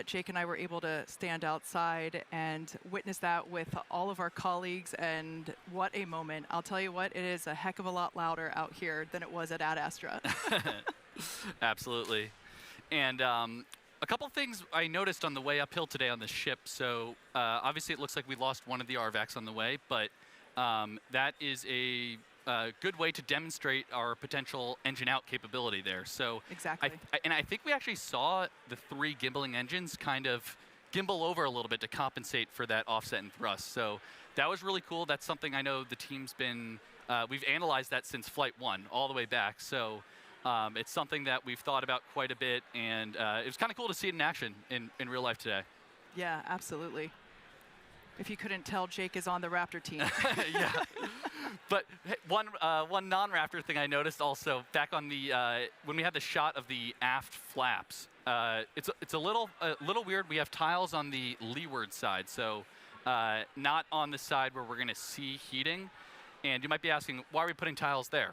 Jake and I were able to stand outside and witness that with all of our colleagues, and what a moment. I'll tell you what, it is a heck of a lot louder out here than it was at Ad Astra. Absolutely. And a couple things I noticed on the way uphill today on the ship. So obviously it looks like we lost one of the RVACs on the way, but that is a good way to demonstrate our potential engine out capability there. So exactly. I think we actually saw the 3 gimbaling engines kind of gimbal over a little bit to compensate for that offset and thrust. So that was really cool. That's something I know the team's been, we've analyzed that since Flight 1 all the way back. So it's something that we've thought about quite a bit, and it was kind of cool to see it in action in real life today. Yeah, absolutely. If you couldn't tell, Jake is on the Raptor team. Yeah. But one non-Raptor thing I noticed also back on the when we had the shot of the aft flaps, it's a little weird. We have tiles on the leeward side, so not on the side where we're going to see heating. And you might be asking, why are we putting tiles there?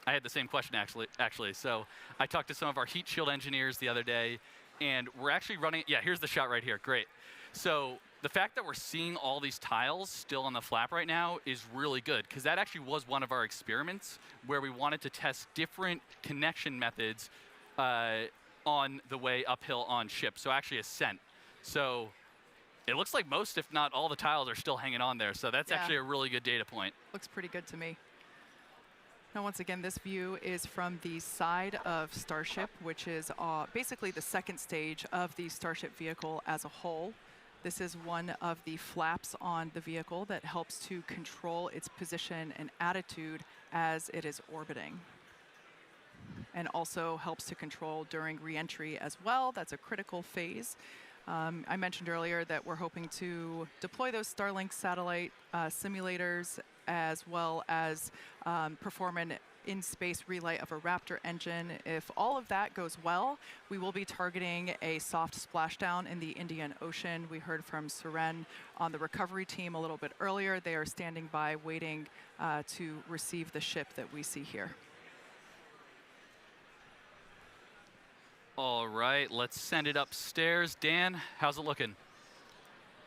I had the same question actually. So I talked to some of our heat shield engineers the other day, and we're actually running. Yeah, here's the shot right here. Great. So the fact that we're seeing all these tiles still on the flap right now is really good, because that actually was one of our experiments where we wanted to test different connection methods on the way uphill on ship, so actually ascent. So it looks like most, if not all, the tiles are still hanging on there, so that's actually a really good data point. Looks pretty good to me. Now, once again, this view is from the side of Starship, which is basically the second stage of the Starship vehicle as a whole. This is one of the flaps on the vehicle that helps to control its position and attitude as it is orbiting, and also helps to control during re-entry as well. That's a critical phase. I mentioned earlier that we're hoping to deploy those Starlink satellite simulators, as well as perform an in-space relight of a Raptor engine. If all of that goes well, we will be targeting a soft splashdown in the Indian Ocean. We heard from Suren on the recovery team a little bit earlier. They are standing by waiting to receive the ship that we see here. All right, let's send it upstairs. Dan, how's it looking?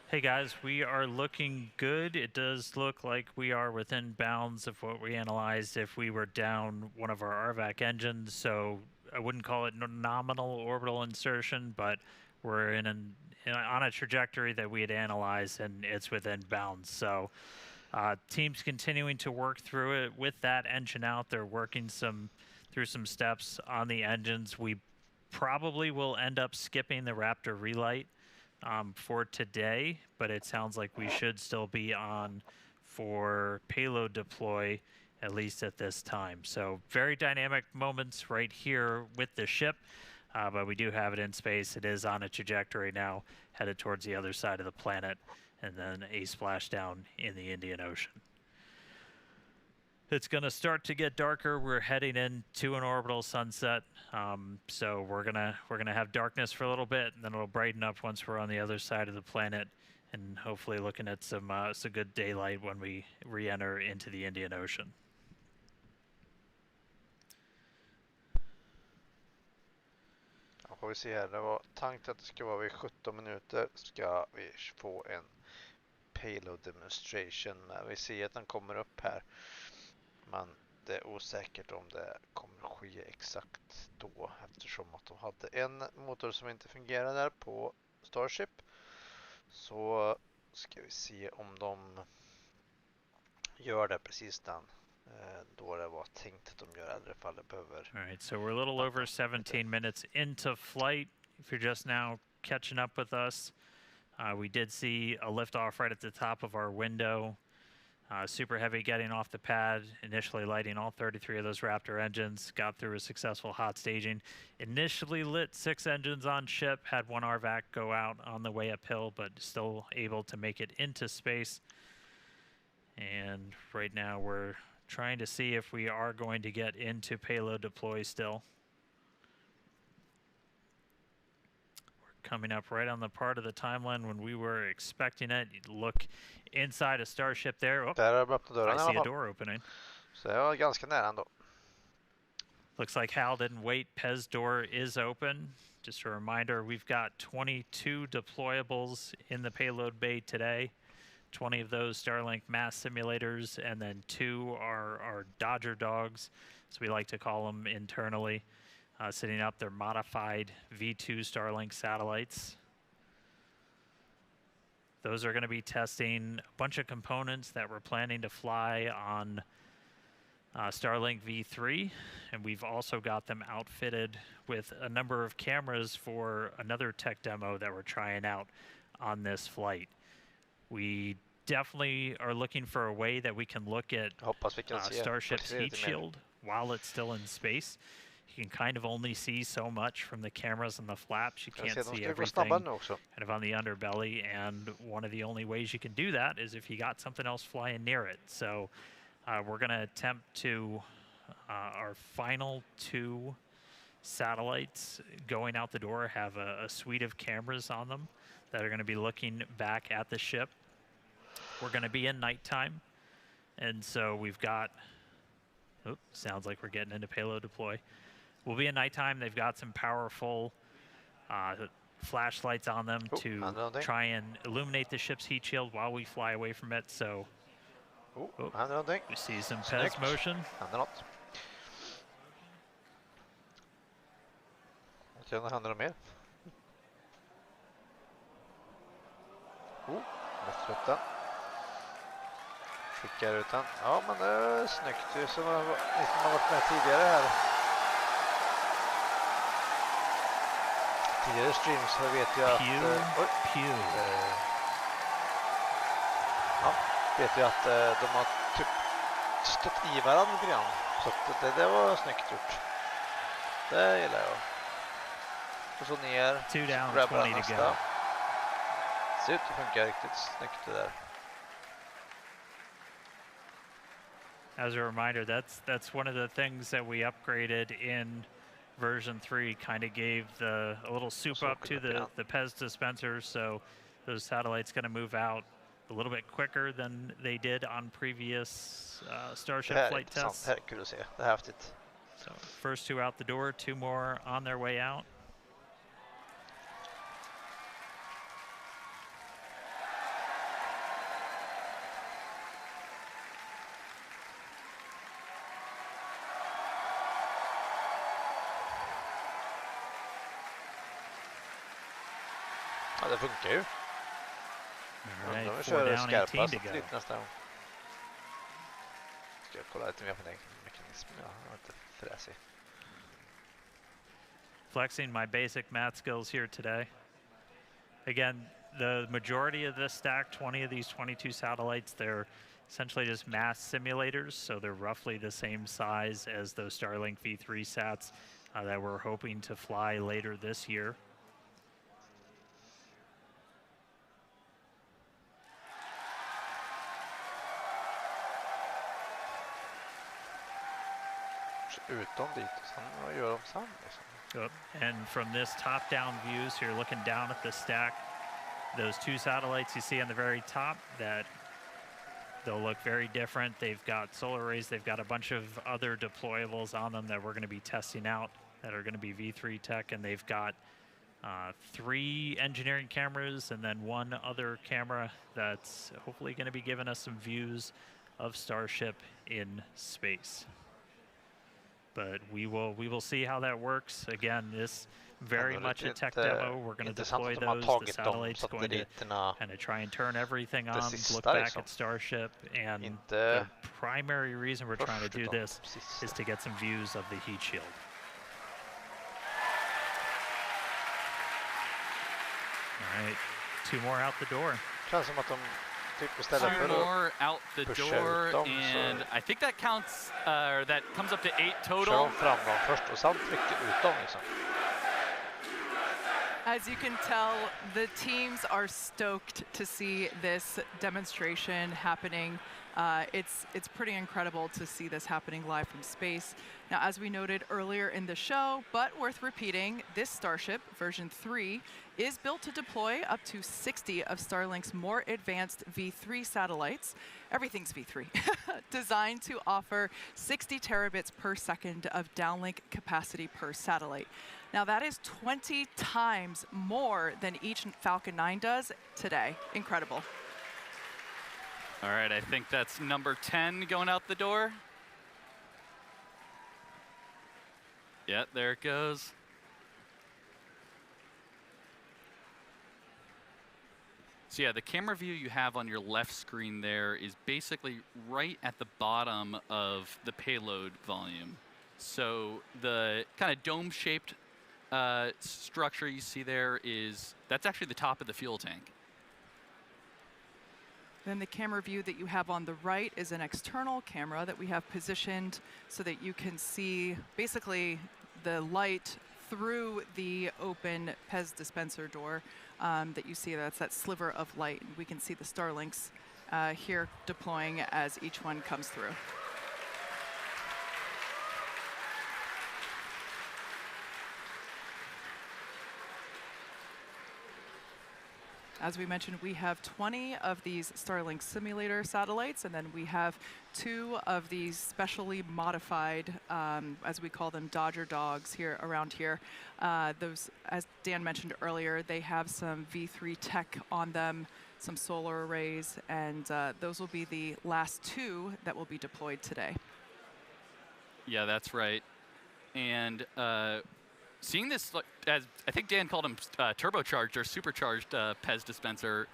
Hey guys, we are looking good. It does look like we are within bounds of what we analyzed if we were down one of our RVAC engines. So I wouldn't call it nominal orbital insertion, but we're on a trajectory that we had analyzed, and it's within bounds. So team's continuing to work through it with that engine out. They're working through some steps on the engines. We probably will end up skipping the Raptor relight for today, but it sounds like we should still be on for payload deploy, at least at this time. So very dynamic moments right here with the ship, but we do have it in space. It is on a trajectory now, headed towards the other side of the planet, and then a splashdown in the Indian Ocean. It's going to start to get darker. We're heading into an orbital sunset, so we're gonna have darkness for a little bit, and then it'll brighten up once we're on the other side of the planet, and hopefully looking at some good daylight when we re-enter into the Indian Ocean. Då får vi se här. Det var tankt att det ska vara vid 17 minuter ska vi få en payload demonstration. Men vi ser att den kommer upp här. Men det är osäkert om det kommer ske exakt då, eftersom att de hade en motor som inte fungerade där på Starship. Så ska vi se om de gör det precis då det var tänkt att de gör, eller ifall det behöver. All right, so we're a little over 17 minutes into flight. If you're just now catching up with us, we did see a liftoff right at the top of our window. Super Heavy getting off the pad, initially lighting all 33 of those Raptor engines, got through a successful hot staging. Initially lit 6 engines on ship, had 1 RVAC go out on the way uphill, but still able to make it into space. And right now we're trying to see if we are going to get into payload deploy still. We're coming up right on the part of the timeline when we were expecting it. You look inside a Starship there. Oh, Där har de öppnat dörren I i see alla a fall. door opening. Så det var ganska nära ändå. Looks like Hal didn't wait. Pez door is open. Just a reminder, we've got 22 deployables in the payload bay today. 20 of those Starlink mass simulators, and then 2 are Dodger dogs, as we like to call them internally, sitting up their modified V2 Starlink satellites. Those are going to be testing a bunch of components that we're planning to fly on Starlink V3, and we've also got them outfitted with a number of cameras for another tech demo that we're trying out on this flight. We definitely are looking for a way that we can look at Starship's heat shield while it's still in space. You can kind of only see so much from the cameras and the flaps. You can't see everything kind of on the underbelly, and one of the only ways you can do that is if you got something else flying near it. So we're going to attempt to, our final 2 satellites going out the door have a suite of cameras on them that are going to be looking back at the ship. We're going to be in nighttime, and so we've got, oh, sounds like we're getting into payload deploy. We'll be in nighttime. They've got some powerful flashlights on them to try and illuminate the ship's heat shield while we fly away from it. So we see some Pez motion. Händer något. Jag tror det händer mer. Måste upp den. Skickar ut den. Ja, men det är snyggt. Det är som har varit med tidigare här. Tidigare streams så vet jag att... vet jag att de har typ stått i varandra lite grann. Så att det var snyggt gjort. Det gillar jag. Och så ner. Grabba nästa. Ser ut att funka riktigt snyggt det där. As a reminder, that's one of the things that we upgraded in version 3, kind of gave a little soup up to the Pez dispenser, so those satellites going to move out a little bit quicker than they did on previous Starship flight tests. Det här är kul att se. Det är häftigt. So first 2 out the door, 2 more on their way out. Ja, det funkar ju. Right, de kör skarpast lite nästa gång. Ska jag kolla lite mer på den mekanismen? Ja, jag är inte fräsig. Flexing my basic math skills here today. Again, the majority of this stack, 20 of these 22 satellites, they're essentially just mass simulators, so they're roughly the same size as those Starlink V3 sats that we're hoping to fly later this year. Utom dit och sen gör de sen liksom. And from this top-down view, so you're looking down at the stack, those 2 satellites you see on the very top, that they'll look very different. They've got solar arrays, they've got a bunch of other deployables on them that we're going to be testing out that are going to be V3 tech, and they've got 3 engineering cameras and then 1 other camera that's hopefully going to be giving us some views of Starship in space. But we will see how that works. Again, this very much a tech demo. We're going to deploy those. The satellite's going to kind of try and turn everything on, look back at Starship, and the primary reason we're trying to do this is to get some views of the heat shield. All right, 2 more out the door. Two more out the door, and I think that counts, or that comes up to 8 total. As you can tell, the teams are stoked to see this demonstration happening. It's pretty incredible to see this happening live from space. Now, as we noted earlier in the show, but worth repeating, this Starship, version 3, is built to deploy up to 60 of Starlink's more advanced V3 satellites. Everything's V3. Designed to offer 60 terabits per second of downlink capacity per satellite. Now, that is 20 times more than each Falcon 9 does today. Incredible. All right, I think that's number 10 going out the door. Yeah, there it goes. So yeah, the camera view you have on your left screen there is basically right at the bottom of the payload volume. So the kind of dome-shaped structure you see there that's actually the top of the fuel tank. Then the camera view that you have on the right is an external camera that we have positioned so that you can see basically the light through the open PEZ dispenser door that you see. That's that sliver of light. We can see the Starlinks here deploying as each one comes through. As we mentioned, we have 20 of these Starlink simulator satellites, and then we have 2 of these specially modified, as we call them, Dodger dogs around here. Those, as Dan mentioned earlier, they have some V3 tech on them, some solar arrays, and those will be the last 2 that will be deployed today. Yeah, that's right. And seeing this, as I think Dan called them turbocharged or supercharged PEZ dispenser,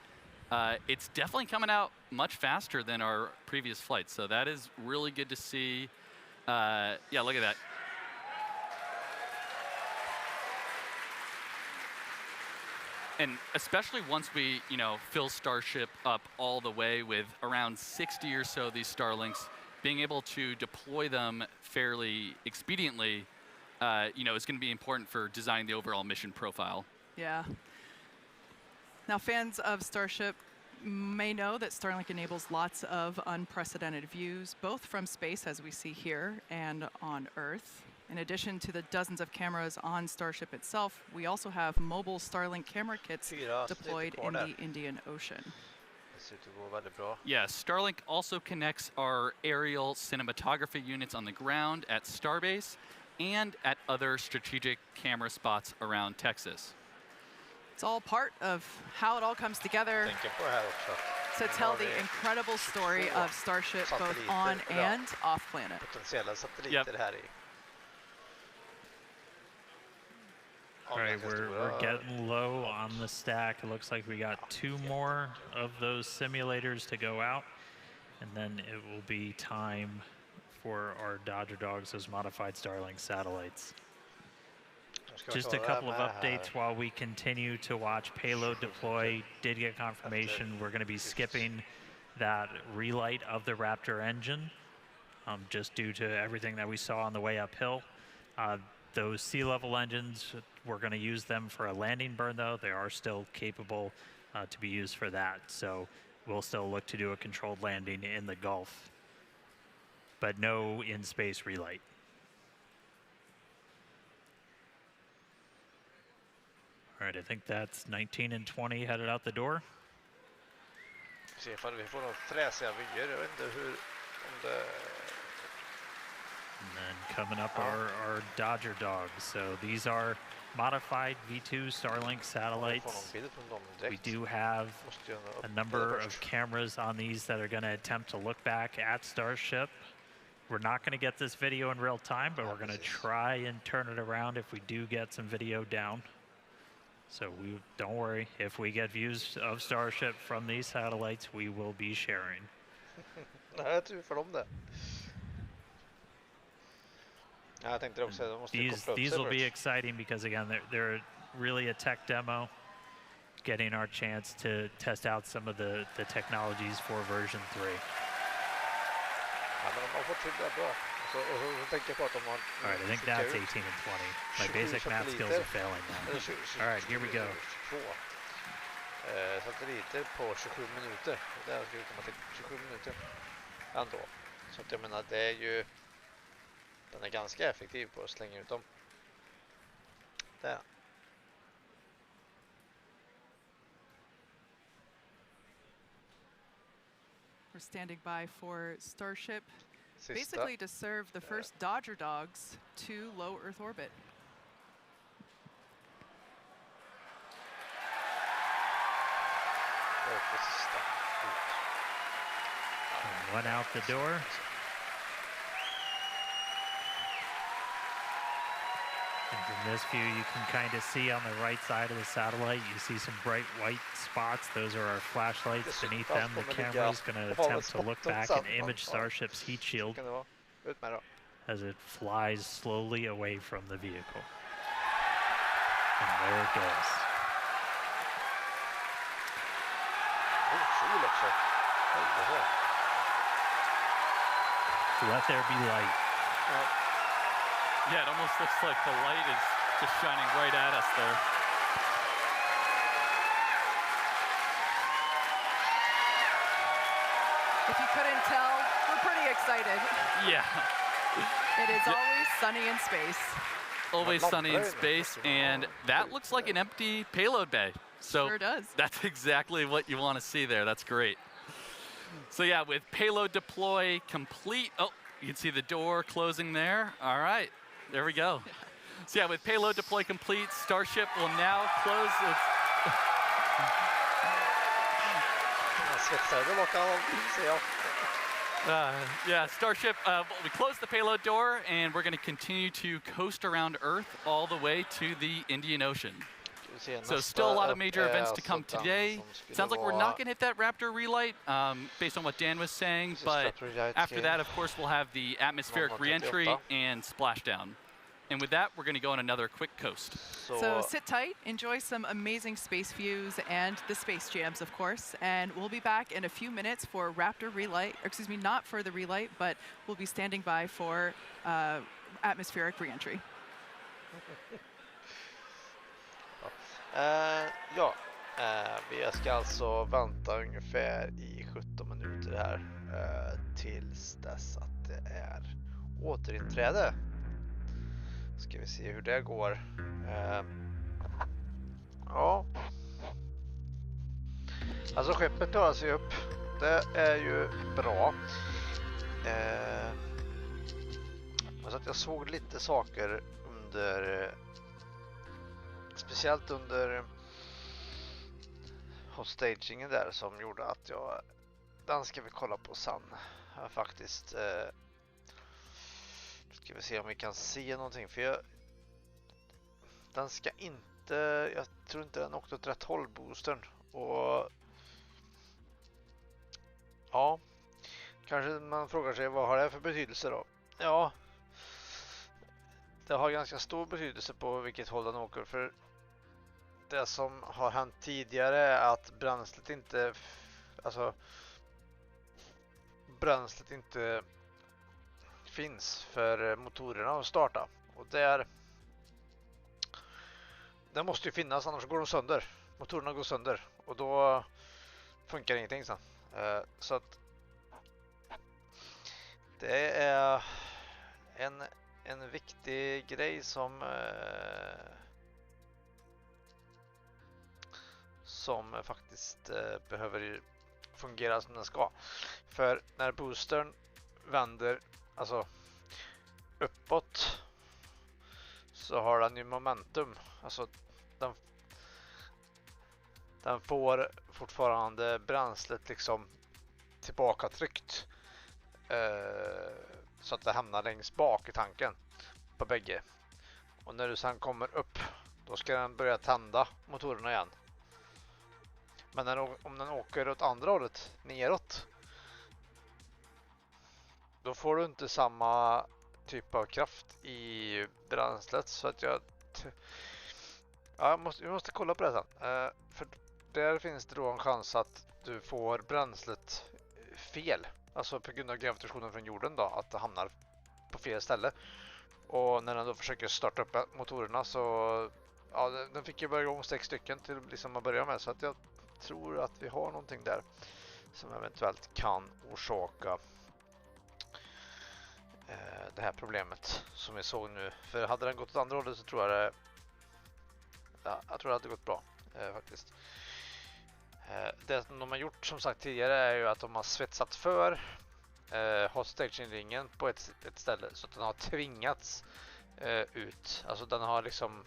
it's definitely coming out much faster than our previous flights. So that is really good to see. Yeah, look at that. And especially once we, fill Starship up all the way with around 60 or so of these Starlinks, being able to deploy them fairly expediently is going to be important for designing the overall mission profile. Yeah. Now, fans of Starship may know that Starlink enables lots of unprecedented views, both from space, as we see here, and on Earth. In addition to the dozens of cameras on Starship itself, we also have mobile Starlink camera kits deployed in the Indian Ocean. Yeah, Starlink also connects our aerial cinematography units on the ground at Starbase and at other strategic camera spots around Texas. It's all part of how it all comes together to tell the incredible story of Starship both on and off planet. Yep. All right, we're getting low on the stack. It looks like we got 2 more of those simulators to go out, and then it will be time for our Dodger Dogs, those modified Starlink satellites. Just a couple of updates while we continue to watch payload deploy. Did get confirmation we're going to be skipping that relight of the Raptor engine, just due to everything that we saw on the way uphill. Those sea level engines, we're going to use them for a landing burn, though. They are still capable to be used for that. So we'll still look to do a controlled landing in the Gulf, but no in-space relight. All right, I think that's 19 and 20 headed out the door. Se ifall vi får några fräsiga vyer. Jag vet inte hur And then coming up our Dodger Dogs. So these are modified V2 Starlink satellites. We do have a number of cameras on these that are going to attempt to look back at Starship. We're not going to get this video in real time, but we're going to try and turn it around if we do get some video down. So don't worry, if we get views of Starship from these satellites, we will be sharing. Nej, jag tror för dem det. Jag tänkte också att de måste koppla upp These will be exciting because again, they're really a tech demo, getting our chance to test out some of the technologies for version 3. Ja, men de har fått till det bra. Så tänker jag på att de har... All right, I think that's 18 and 20. My basic math skills are failing now. All right, here we go. 22 satelliter på 27 minuter. Där ska vi komma till 27 minuter. ändå. Så att jag menar, det är ju, den är ganska effektiv på att slänga ut dem. Det. We're standing by for Starship, Sista. basically to serve the first Dodger dogs to low Earth orbit. And one out the door. And from this view, you can kind of see on the right side of the satellite, you see some bright white spots. Those are our flashlights. Beneath them, the camera is going to attempt to look back and image Starship's heat shield as it flies slowly away from the vehicle. And there it goes. Let there be light. Yeah, it almost looks like the light is just shining right at us there. If you couldn't tell, we're pretty excited. Yeah. It is always sunny in space. Always sunny in space, and that looks like an empty payload bay. So Sure does. that's exactly what you want to see there. That's great. So yeah, with payload deploy complete, oh, you can see the door closing there. All right, there we go. So yeah, with payload deploy complete, Starship will now close its... Yeah, Starship, we closed the payload door, and we're going to continue to coast around Earth all the way to the Indian Ocean. So still a lot of major events to come today. Sounds like we're not going to hit that Raptor relight based on what Dan was saying, but after that, of course, we'll have the atmospheric reentry and splashdown. And with that, we're going to go on another quick coast. So sit tight, enjoy some amazing space views and the space jams, of course. And we'll be back in a few minutes for Raptor relight, or excuse me, not for the relight, but we'll be standing by for atmospheric reentry. Vi ska alltså vänta ungefär i 17 minuter här tills dess att det är återinträde. Ska vi se hur det går. Ja. Alltså skeppet klarar sig upp. Det är ju bra. Så att jag såg lite saker under, speciellt under hostagingen där, som gjorde att den ska vi kolla på sen. Faktiskt ska vi se om vi kan se någonting, för den ska inte, jag tror inte den åkte åt rätt håll, Boostern. Och ja, kanske man frågar sig vad har det för betydelse då? Ja, det har ganska stor betydelse på vilket håll den åker, för det som har hänt tidigare är att bränslet inte finns för motorerna att starta, och det måste ju finnas, annars går de sönder. Motorerna går sönder och då funkar ingenting sen. Så att det är en viktig grej som faktiskt behöver fungera som den ska. För när boostern vänder alltså uppåt, så har den ju momentum. Alltså den får fortfarande bränslet liksom tillbaka tryckt, så att det hamnar längst bak i tanken på bägge. Och när du sen kommer upp, då ska den börja tända motorerna igen. Men om den åker åt andra hållet, neråt, då får du inte samma typ av kraft i bränslet. Så att vi måste kolla på det sen. För där finns det då en chans att du får bränslet fel. Alltså på grund av gravitationen från jorden då, att det hamnar på fel ställe. Och när den då försöker starta upp motorerna, så ja, den fick ju börja igång 6 stycken till liksom att börja med. Så att jag tror att vi har någonting där som eventuellt kan orsaka det här problemet som vi såg nu. För hade den gått åt andra hållet så tror jag jag tror det hade gått bra faktiskt. Det som de har gjort som sagt tidigare är ju att de har svetsat för hot staging-ringen på ett ställe så att den har tvingats ut. Alltså den har liksom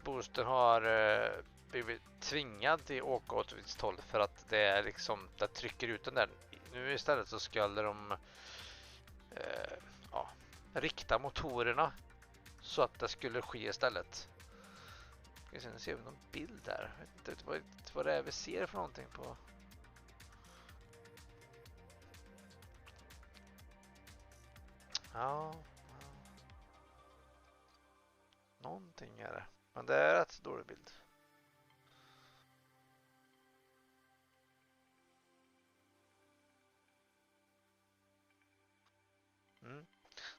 Boostern har blivit tvingad till att åka åt ett håll för att det är liksom, det trycker ut den där. Nu istället så skulle de rikta motorerna så att det skulle ske istället. Ska vi se någon bild där. Jag vet inte vad det är vi ser för någonting på. Ja. Någonting är det. Men det är rätt dålig bild.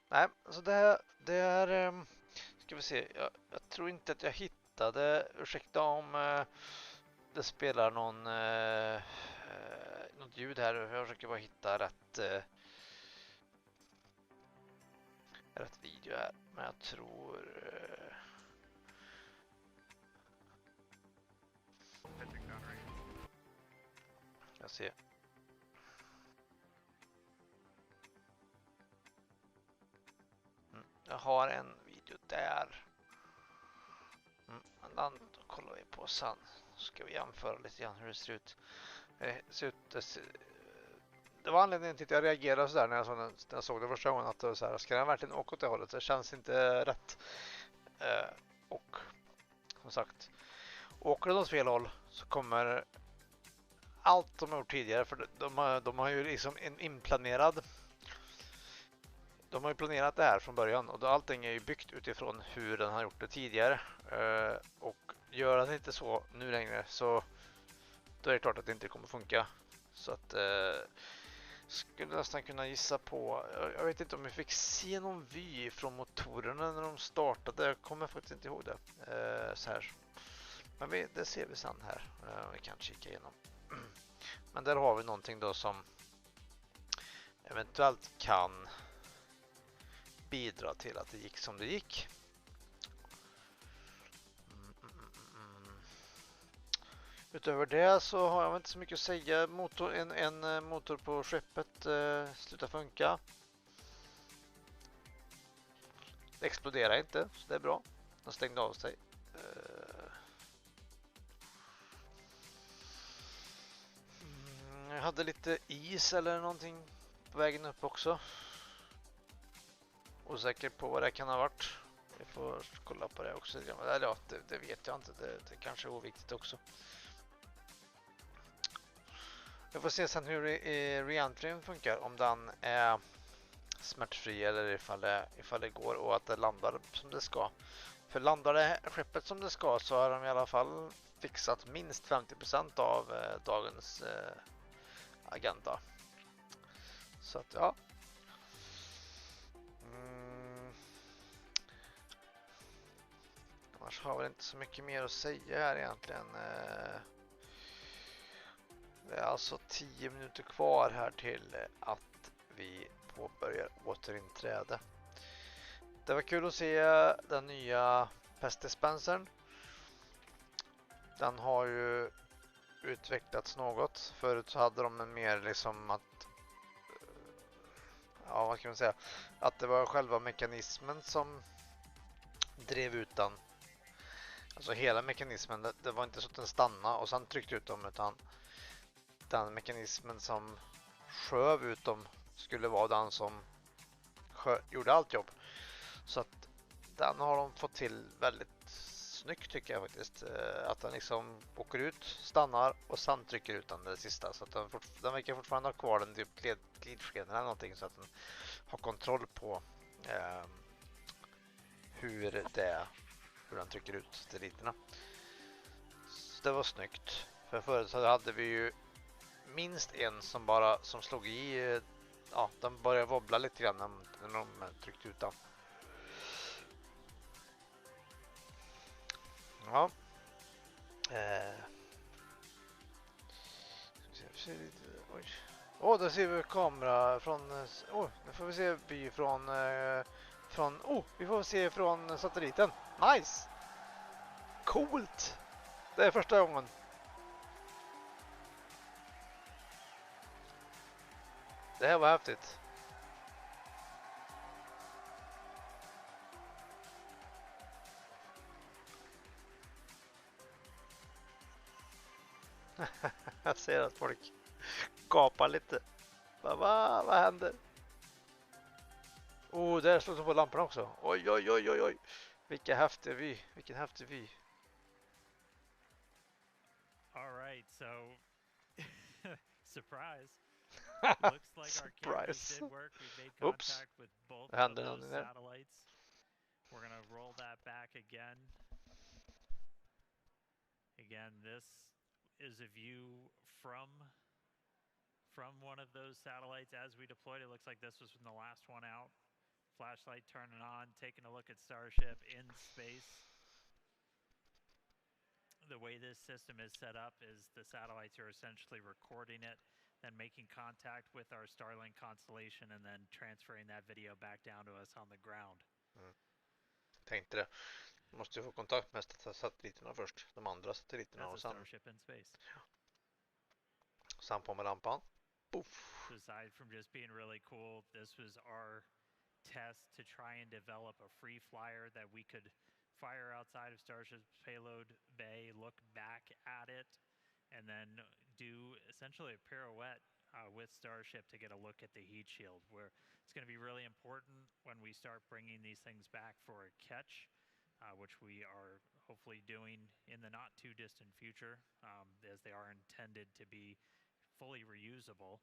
Nej, alltså det är ska vi se. Jag tror inte att jag hittade, ursäkta om det spelar något ljud här. Jag försöker bara hitta rätt video här, men jag tror jag ser. Jag har en video där. Den kollar vi på sen. Ska vi jämföra lite grann hur det ser ut. Det var anledningen till att jag reagerade så där när jag såg det första gången, att det var så här, ska den verkligen åka åt det hållet? Det känns inte rätt. Och som sagt, åker den åt fel håll så kommer allt de har gjort tidigare, för de har ju liksom de har ju planerat det här från början och allting är ju byggt utifrån hur den har gjort det tidigare. Och gör den inte så nu längre så då är det klart att det inte kommer funka. Så att skulle nästan kunna gissa på, jag vet inte om vi fick se någon vy från motorerna när de startade. Jag kommer faktiskt inte ihåg det. Så här. Men det ser vi sen här. Vi kan kika igenom. Men där har vi någonting då som eventuellt kan bidra till att det gick som det gick. Utöver det så har jag inte så mycket att säga. En motor på skeppet slutar funka. Det exploderar inte, så det är bra. Den stängde av sig. Jag hade lite is eller någonting på vägen upp också. Osäker på vad det kan ha varit. Vi får kolla på det också. Eller ja, det vet jag inte. Det kanske är oviktigt också. Vi får se sen hur re-entryn funkar. Om den är smärtfri eller ifall det går och att det landar som det ska. För landar det skeppet som det ska så har de i alla fall fixat minst 50% av dagens agenda. Så att ja. Annars har vi inte så mycket mer att säga här egentligen. Det är alltså 10 minuter kvar här till att vi påbörjar återinträde. Det var kul att se den nya pestdispensern. Den har ju utvecklats något. Förut så hade de en mer liksom att, ja vad kan man säga, att det var själva mekanismen som drev ut den. Alltså hela mekanismen, det var inte så att den stannade och sen tryckte ut dem, utan den mekanismen som sköv ut dem skulle vara den som gjorde allt jobb. Så att den har de fått till väldigt snyggt tycker jag faktiskt. Att den liksom åker ut, stannar och sen trycker ut den det sista. Så att den verkar fortfarande ha kvar den typ glidskeden eller någonting, så att den har kontroll på hur den trycker ut deliterna. Så det var snyggt. För förut så hade vi ju minst en som slog i, ja, den började wobbla lite grann när de tryckte ut den. Ja. Åh, där ser vi kamera från... Åh, nu får vi se by från... vi får se från satelliten. Nice! Coolt! Det är första gången. Det här var häftigt. Jag ser att folk gapar lite. Vad händer? Oh, där slår de på lamporna också. Oj, oj, oj, oj, oj. Vilken häftig vy. Vilken häftig vy. All right, so surprise. Looks like our cameras did work. We made contact with both of those satellites. We're going to roll that back again. Again, this is a view from one of those satellites as we deployed. It looks like this was from the last one out. Flashlight turning on, taking a look at Starship in space. The way this system is set up is the satellites are essentially recording it, then making contact with our Starlink constellation and then transferring that video back down to us on the ground. Tänkte det. Måste ju få kontakt med satelliterna först. De andra satelliterna och sen... Starship in space. Sen på med lampan. Poof. Aside from just being really cool, this was our test to try and develop a free flyer that we could fire outside of Starship's payload bay, look back at it, and then do essentially a pirouette with Starship to get a look at the heat shield, where it's going to be really important when we start bringing these things back for a catch, which we are hopefully doing in the not too distant future, as they are intended to be fully reusable.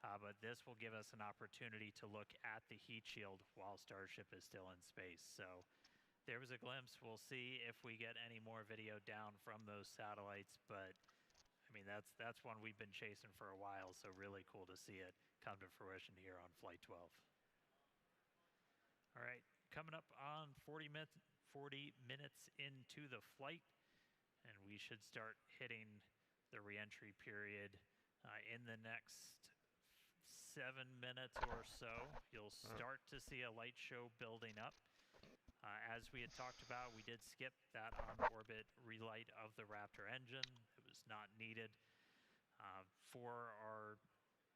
But this will give us an opportunity to look at the heat shield while Starship is still in space. So there was a glimpse. We'll see if we get any more video down from those satellites, but I mean, that's one we've been chasing for a while, so really cool to see it come to fruition here on Flight 12. All right, coming up on 40 minutes into the flight, and we should start hitting the reentry period in the next 7 minutes or so. You'll start to see a light show building up. As we had talked about, we did skip that on-orbit relight of the Raptor engine. It was not needed for our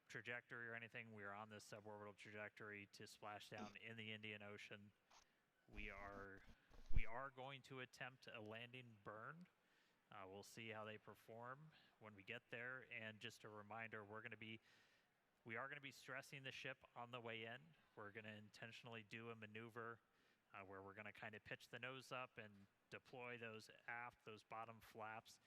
trajectory or anything. We are on this suborbital trajectory to splash down in the Indian Ocean. We are going to attempt a landing burn. We'll see how they perform when we get there. And just a reminder, we are going to be stressing the ship on the way in. We're going to intentionally do a maneuver where we're going to kind of pitch the nose up and deploy those bottom flaps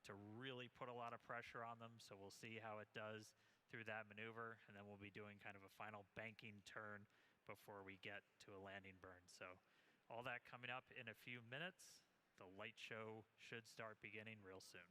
to really put a lot of pressure on them. So we'll see how it does through that maneuver, and then we'll be doing kind of a final banking turn before we get to a landing burn. So all that coming up in a few minutes. The light show should start beginning real soon.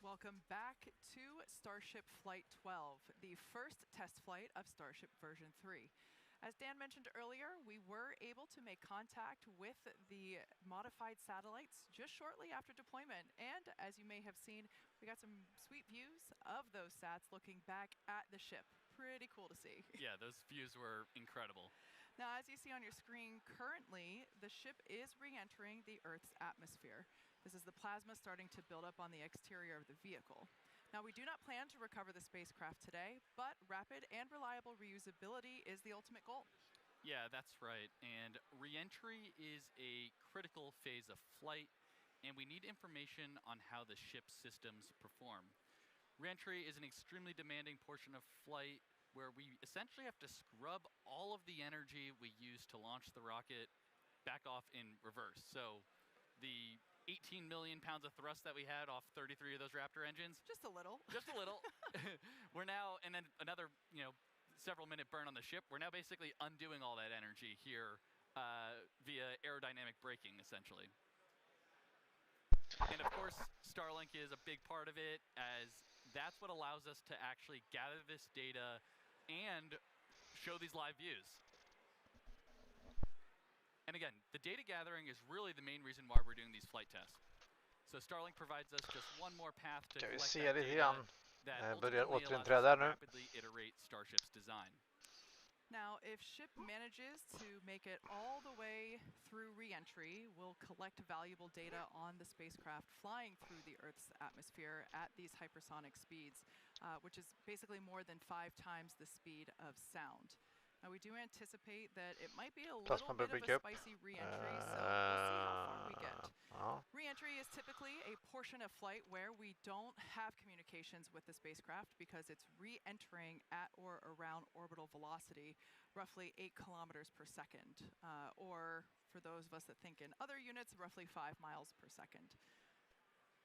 Welcome back to Starship Flight 12, the first test flight of Starship version 3. As Dan mentioned earlier, we were able to make contact with the modified satellites just shortly after deployment. And as you may have seen, we got some sweet views of those sats looking back at the ship. Pretty cool to see. Yeah, those views were incredible. Now, as you see on your screen, currently the ship is re-entering the Earth's atmosphere. This is the plasma starting to build up on the exterior of the vehicle. Now, we do not plan to recover the spacecraft today, but rapid and reliable reusability is the ultimate goal. Yeah, that's right. And re-entry is a critical phase of flight, and we need information on how the ship's systems perform. Re-entry is an extremely demanding portion of flight where we essentially have to scrub all of the energy we used to launch the rocket back off in reverse. So the 18 million pounds of thrust that we had off 33 of those Raptor engines. Just a little. Just a little. We're now, and then another, several minute burn on the ship. We're now basically undoing all that energy here via aerodynamic braking, essentially. And of course, Starlink is a big part of it, as that's what allows us to actually gather this data and show these live views. And again, the data gathering is really the main reason why we're doing these flight tests. So Starlink provides us just one more path to collect that data that ultimately allows us to rapidly iterate Starship's design. Now, if ship manages to make it all the way through re-entry, we'll collect valuable data on the spacecraft flying through the Earth's atmosphere at these hypersonic speeds, which is basically more than 5 times the speed of sound. Now, we do anticipate that it might be a little bit of a spicy re-entry, so we'll see how far we get. Re-entry is typically a portion of flight where we don't have communications with the spacecraft because it's re-entering at or around orbital velocity, roughly 8 kilometers per second, or for those of us that think in other units, roughly 5 miles per second.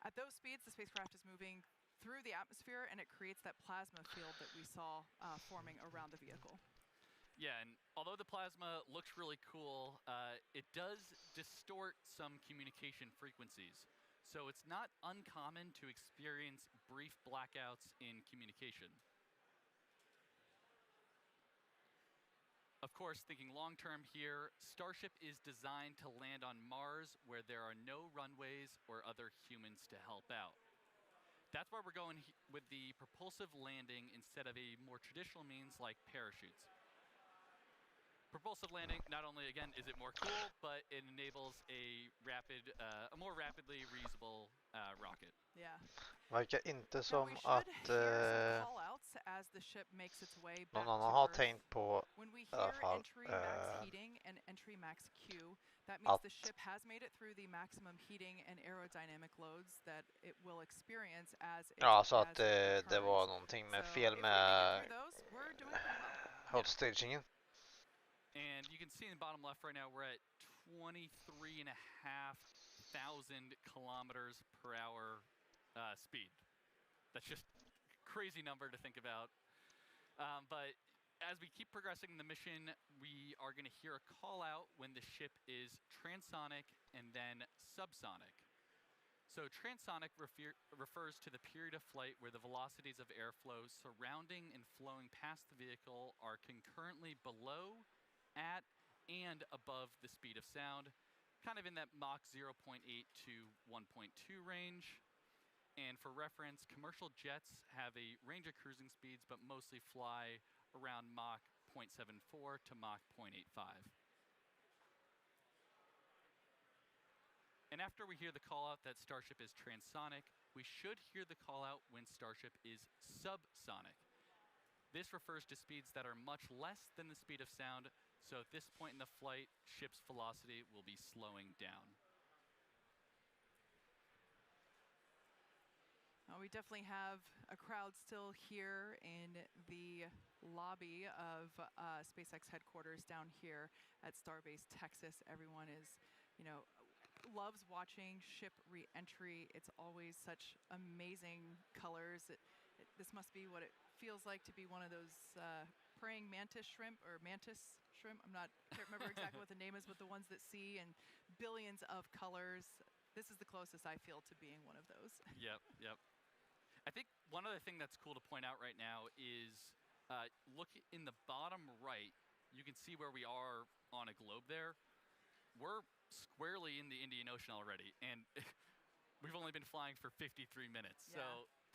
At those speeds, the spacecraft is moving through the atmosphere, and it creates that plasma field that we saw forming around the vehicle. Yeah, and although the plasma looks really cool, it does distort some communication frequencies. So it's not uncommon to experience brief blackouts in communication. Of course, thinking long-term here, Starship is designed to land on Mars where there are no runways or other humans to help out. That's why we're going with the propulsive landing instead of a more traditional means like parachutes. Propulsive landing, not only, again, is it more cool, but it enables a more rapidly reusable rocket. Yeah. Verkar inte som att as the ship makes its way back någon annan har tänkt på when we i alla hear fall entry max heating and entry max Q, that means the ship has made it through the maximum heating and aerodynamic loads that it will experience as it så att det var någonting med fel med hot stagingen. And you can see in the bottom left right now, we're at 23,500 kilometers per hour speed. That's just a crazy number to think about. But as we keep progressing the mission, we are going to hear a call out when the ship is transonic and then subsonic. So transonic refers to the period of flight where the velocities of airflow surrounding and flowing past the vehicle are concurrently below, at, and above the speed of sound, kind of in that Mach 0.8 to 1.2 range. And for reference, commercial jets have a range of cruising speeds, but mostly fly around Mach 0.74 to Mach 0.85. And after we hear the call out that Starship is transonic, we should hear the call out when Starship is subsonic. This refers to speeds that are much less than the speed of sound, so at this point in the flight, ship's velocity will be slowing down. We definitely have a crowd still here in the lobby of SpaceX headquarters down here at Starbase, Texas. Everyone is, loves watching ship re-entry. It's always such amazing colors. This must be what it feels like to be one of those praying mantis shrimp or mantis shrimp. Can't remember exactly what the name is, but the ones that see in billions of colors. This is the closest I feel to being one of those. Yep. I think one other thing that's cool to point out right now is look in the bottom right. You can see where we are on a globe there. We're squarely in the Indian Ocean already, and we've only been flying for 53 minutes. Yeah. So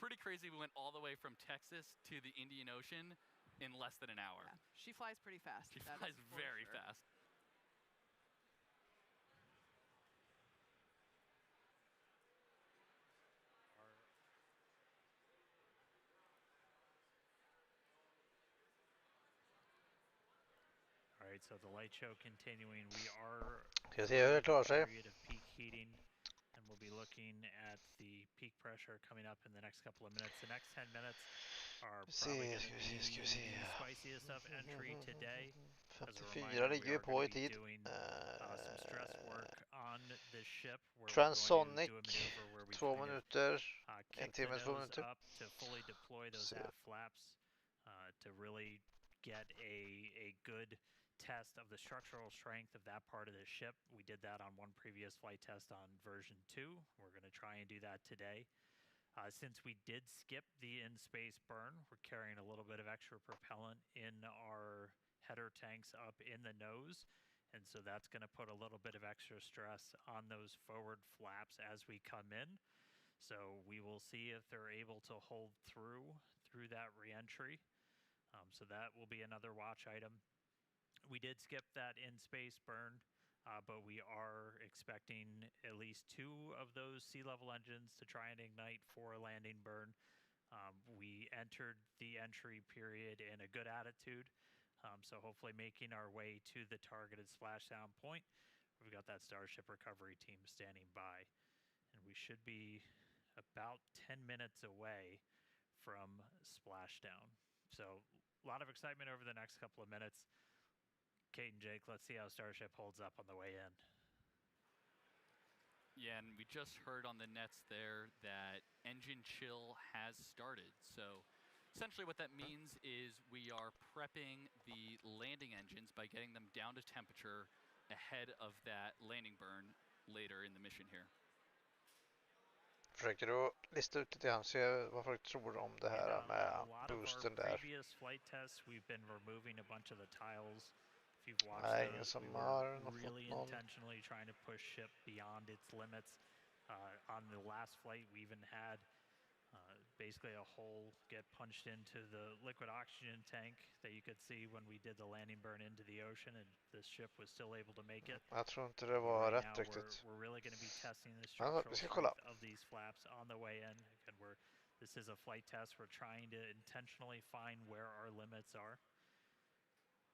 pretty crazy. We went all the way from Texas to the Indian Ocean in less than an hour. Yeah. She flies pretty fast. She that flies is for very sure. fast. All right, so the light show continuing. We are Ska se hur det klarar sig. period of peak heating, and we'll be looking at the peak pressure coming up in the next couple of minutes. The next 10 minutes are probably going to be the spiciest of entry today. As a 54 reminder, ligger we vi are på going i to be tid. doing some stress work on the ship. Where Transonic, we're going to do a maneuver where we 2 kind of, minuter, kick 1 the timme, 2 nose minuter. up to fully deploy those aft flaps to really get a good test of the structural strength of that part of the ship. We did that on one previous flight test on version 2. We're going to try and do that today. Since we did skip the in-space burn, we're carrying a little bit of extra propellant in our header tanks up in the nose. And so that's going to put a little bit of extra stress on those forward flaps as we come in. So we will see if they're able to hold through that reentry. So that will be another watch item. We did skip that in-space burn, but we are expecting at least 2 of those sea level engines to try and ignite for a landing burn. We entered the entry period in a good attitude, so hopefully making our way to the targeted splashdown point. We've got that Starship recovery team standing by, and we should be about 10 minutes away from splashdown. So a lot of excitement over the next couple of minutes. Kate and Jake, let's see how Starship holds up on the way in. Yeah, and we just heard on the nets there that engine chill has started. So essentially what that means is we are prepping the landing engines by getting them down to temperature ahead of that landing burn later in the mission here. Försöker att lista ut lite grann, se vad folk tror om det här med Boostern där. Previous flight tests, we've been removing a bunch of the tiles. If you've watched Nej, ingen those, som we har were fått really någon. intentionally trying to push ship beyond its limits. On the last flight, we even had basically a hole get punched into the liquid oxygen tank that you could see when we did the landing burn into the ocean, and the ship was still able to make it. Jag tror inte det var Right rätt now, riktigt. we're really going to be testing the Ja, structural vi ska kolla. strength of these flaps on the way in. Again, this is a flight test. We're trying to intentionally find where our limits are.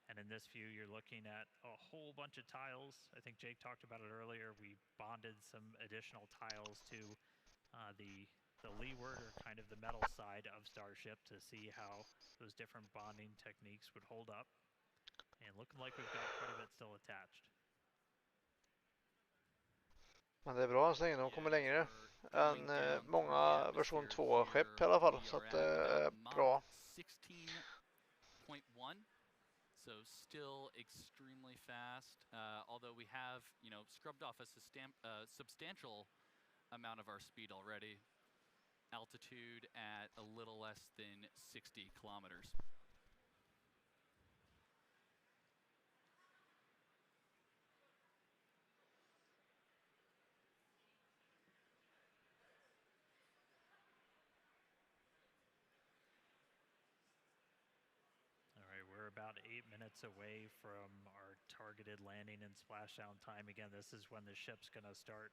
And in this view, you're looking at a whole bunch of tiles. I think Jake talked about it earlier. We bonded some additional tiles to the leeward, or kind of the metal side of Starship, to see how those different bonding techniques would hold up. And looking like we've got quite a bit still attached. Men det är bra så länge de kommer längre än många version 2-skepp i alla fall. Så att det är bra. 16.1. So still extremely fast, although we have, scrubbed off a substantial amount of our speed already. Altitude at a little less than 60 kilometers. All right, we're about 8 minutes away from our targeted landing and splashdown time. Again, this is when the ship's going to start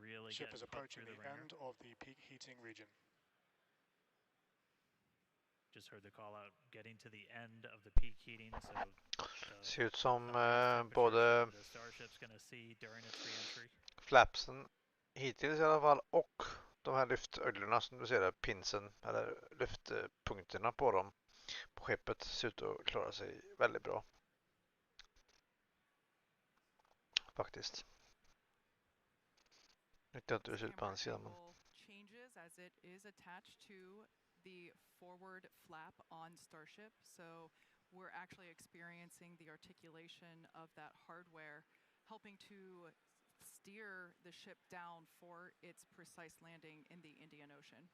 really Ship getting is put approaching through the the ringer. end of the peak heating region. Just heard the call out, getting to the end of the peak heating. So Ser ut som både både the Starship's going to see during its re-entry. flapsen hittills i alla fall och de här lyftöglorna som du ser där, pinsen eller lyftpunkterna på dem på skeppet ser ut att klara sig väldigt bra. Faktiskt. Nyttjar inte ut på andra men changes as it is attached to the forward flap on Starship, so we're actually experiencing the articulation of that hardware, helping to steer the ship down for its precise landing in the Indian Ocean.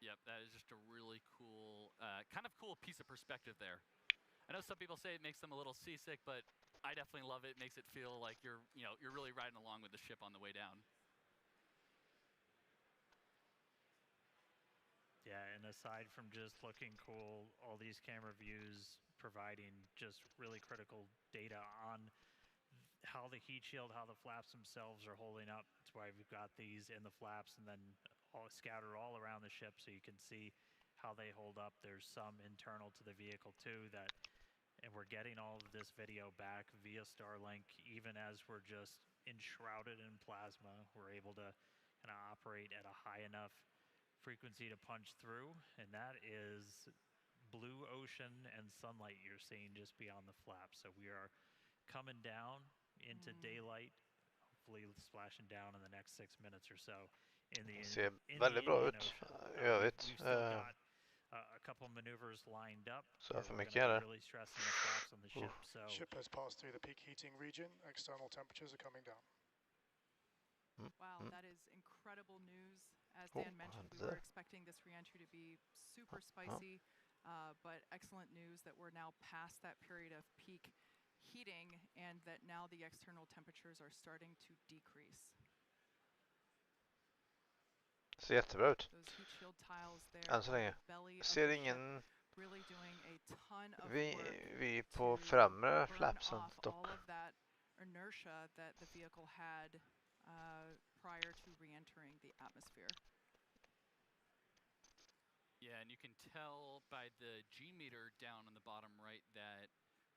Yep, that is just a really cool, kind of cool piece of perspective there. I know some people say it makes them a little seasick, but I definitely love it. It makes it feel like you're really riding along with the ship on the way down. Yeah, and aside from just looking cool, all these camera views providing just really critical data on how the heat shield, how the flaps themselves are holding up. That's why we've got these in the flaps and then all scattered all around the ship so you can see how they hold up. There's some internal to the vehicle too that, and we're getting all of this video back via Starlink, even as we're just enshrouded in plasma. We're able to kind of operate at a high enough frequency to punch through, and that is blue ocean and sunlight you're seeing just beyond the flap. So we are coming down into daylight, hopefully splashing down in the next 6 minutes or so in the Ser in väldigt the bra Indian ut Ocean. I övrigt. We've still got a couple maneuvers lined up. Så where för we're mycket gonna är be det. really stressing the flaps on the ship. So Ship has passed through the peak heating region. External temperatures are coming down. Wow, that is incredible news. As Dan mentioned, we were expecting this re-entry to be super spicy, but excellent news that we're now past that period of peak heating and that now the external temperatures are starting to decrease. Ser jättebra ut. Those heat shield tiles there Än så länge. on the belly of Ser the ship, ingen really doing a ton of work vi på to främre burn flapsen off dock. all of that inertia that the vehicle had prior to re-entering the atmosphere. Yeah, and you can tell by the G meter down on the bottom right that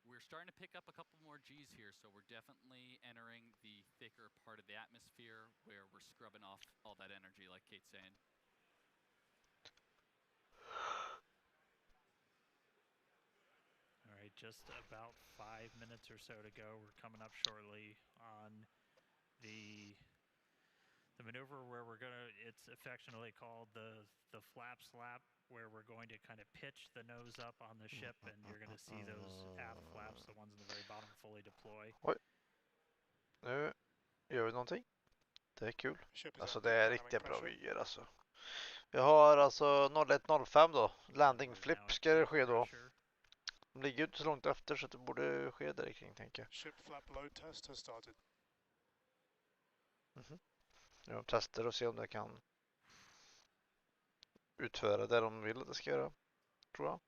we're starting to pick up a couple more Gs here, so we're definitely entering the thicker part of the atmosphere where we're scrubbing off all that energy, like Kate's saying. all right, just about 5 minutes or so to go. We're coming up shortly on the maneuver where we're gonna, it's affectionately called the flap slap, where we're going to kind of pitch the nose up on the ship, and you're going to see those aft flaps, the ones in the very bottom, fully deploy. Oj. Nu gör vi någonting. Det är kul. Ship is Alltså at det peak är dynamic riktigt bra pressure. vyer alltså. Vi har alltså 01.05 då. Landing flip ska det ske då. De ligger ju inte så långt efter så det borde ske där kring, tänker jag. Ship flap load test has started. De testar och se om det kan utföra det de vill att det ska göra, tror jag.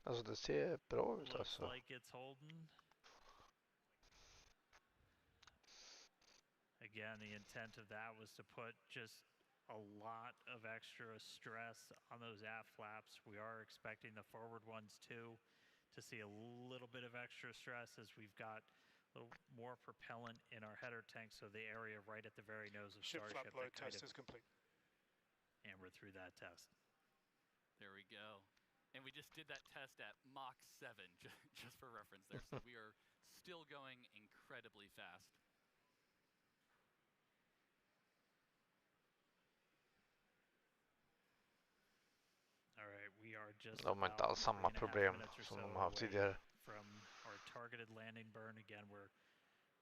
Alltså det ser bra ut alltså. Looks like it's holding. Again, the intent of that was to put just a lot of extra stress on those aft flaps. We are expecting the forward ones too to see a little bit of extra stress as we've got a little more propellant in our header tank, so the area right at the very nose of Ship Starship flap load that kind test of is complete. hammered through that test. There we go. And we just did that test at Mach 7, just for reference there. So we are still going incredibly fast. All right, we are just De har inte alls samma problem som de har haft tidigare. From our targeted landing burn. Again, we're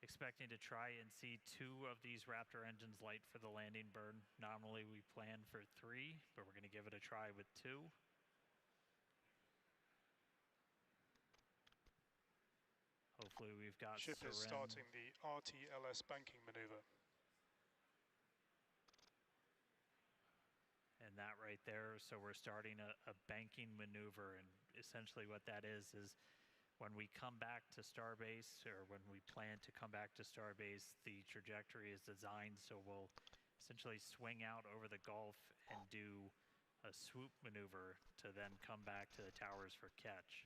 expecting to try and see 2 of these Raptor engines light for the landing burn. Normally we plan for 3, but we're going to give it a try with 2. Hopefully we've got Ship is starting the RTLS banking maneuver. And that right there, so we're starting a banking maneuver, and essentially what that is when we come back to Starbase, or when we plan to come back to Starbase, the trajectory is designed so we'll essentially swing out over the Gulf and do a swoop maneuver to then come back to the towers for catch.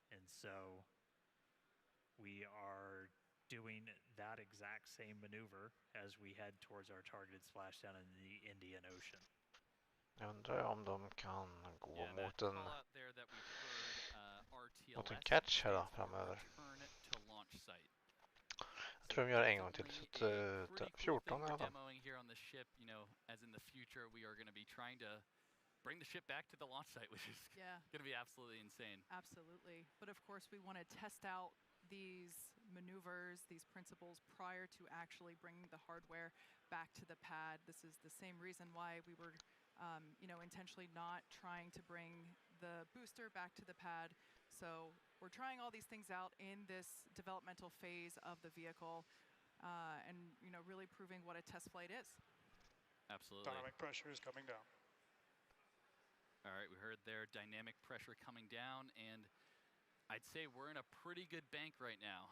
And so we are doing that exact same maneuver as we head towards our targeted splashdown in the Indian Ocean. Jag undrar om de kan gå mot en catch här då framöver. Jag tror de gör en gång till, så att 14 i alla fall. Bring the ship back to the launch site, which is going to be absolutely insane. Absolutely. But of course, we want to test out these maneuvers, these principles prior to actually bringing the hardware back to the pad. This is the same reason why we were intentionally not trying to bring the booster back to the pad. So we're trying all these things out in this developmental phase of the vehicle, and really proving what a test flight is. Absolutely. Dynamic pressure is coming down. All right, we heard there dynamic pressure coming down, and I'd say we're in a pretty good bank right now.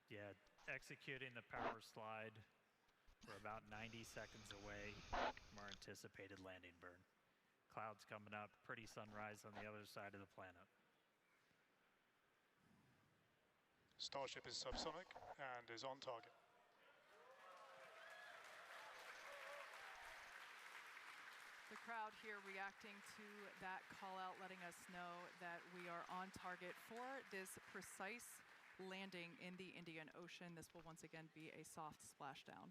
Yeah, executing the power slide. We're about 90 seconds away from our anticipated landing burn. Clouds coming up, pretty sunrise on the other side of the planet. Starship is subsonic and is on target. The crowd here reacting to that call out, letting us know that we are on target for this precise landing in the Indian Ocean. This will once again be a soft splashdown.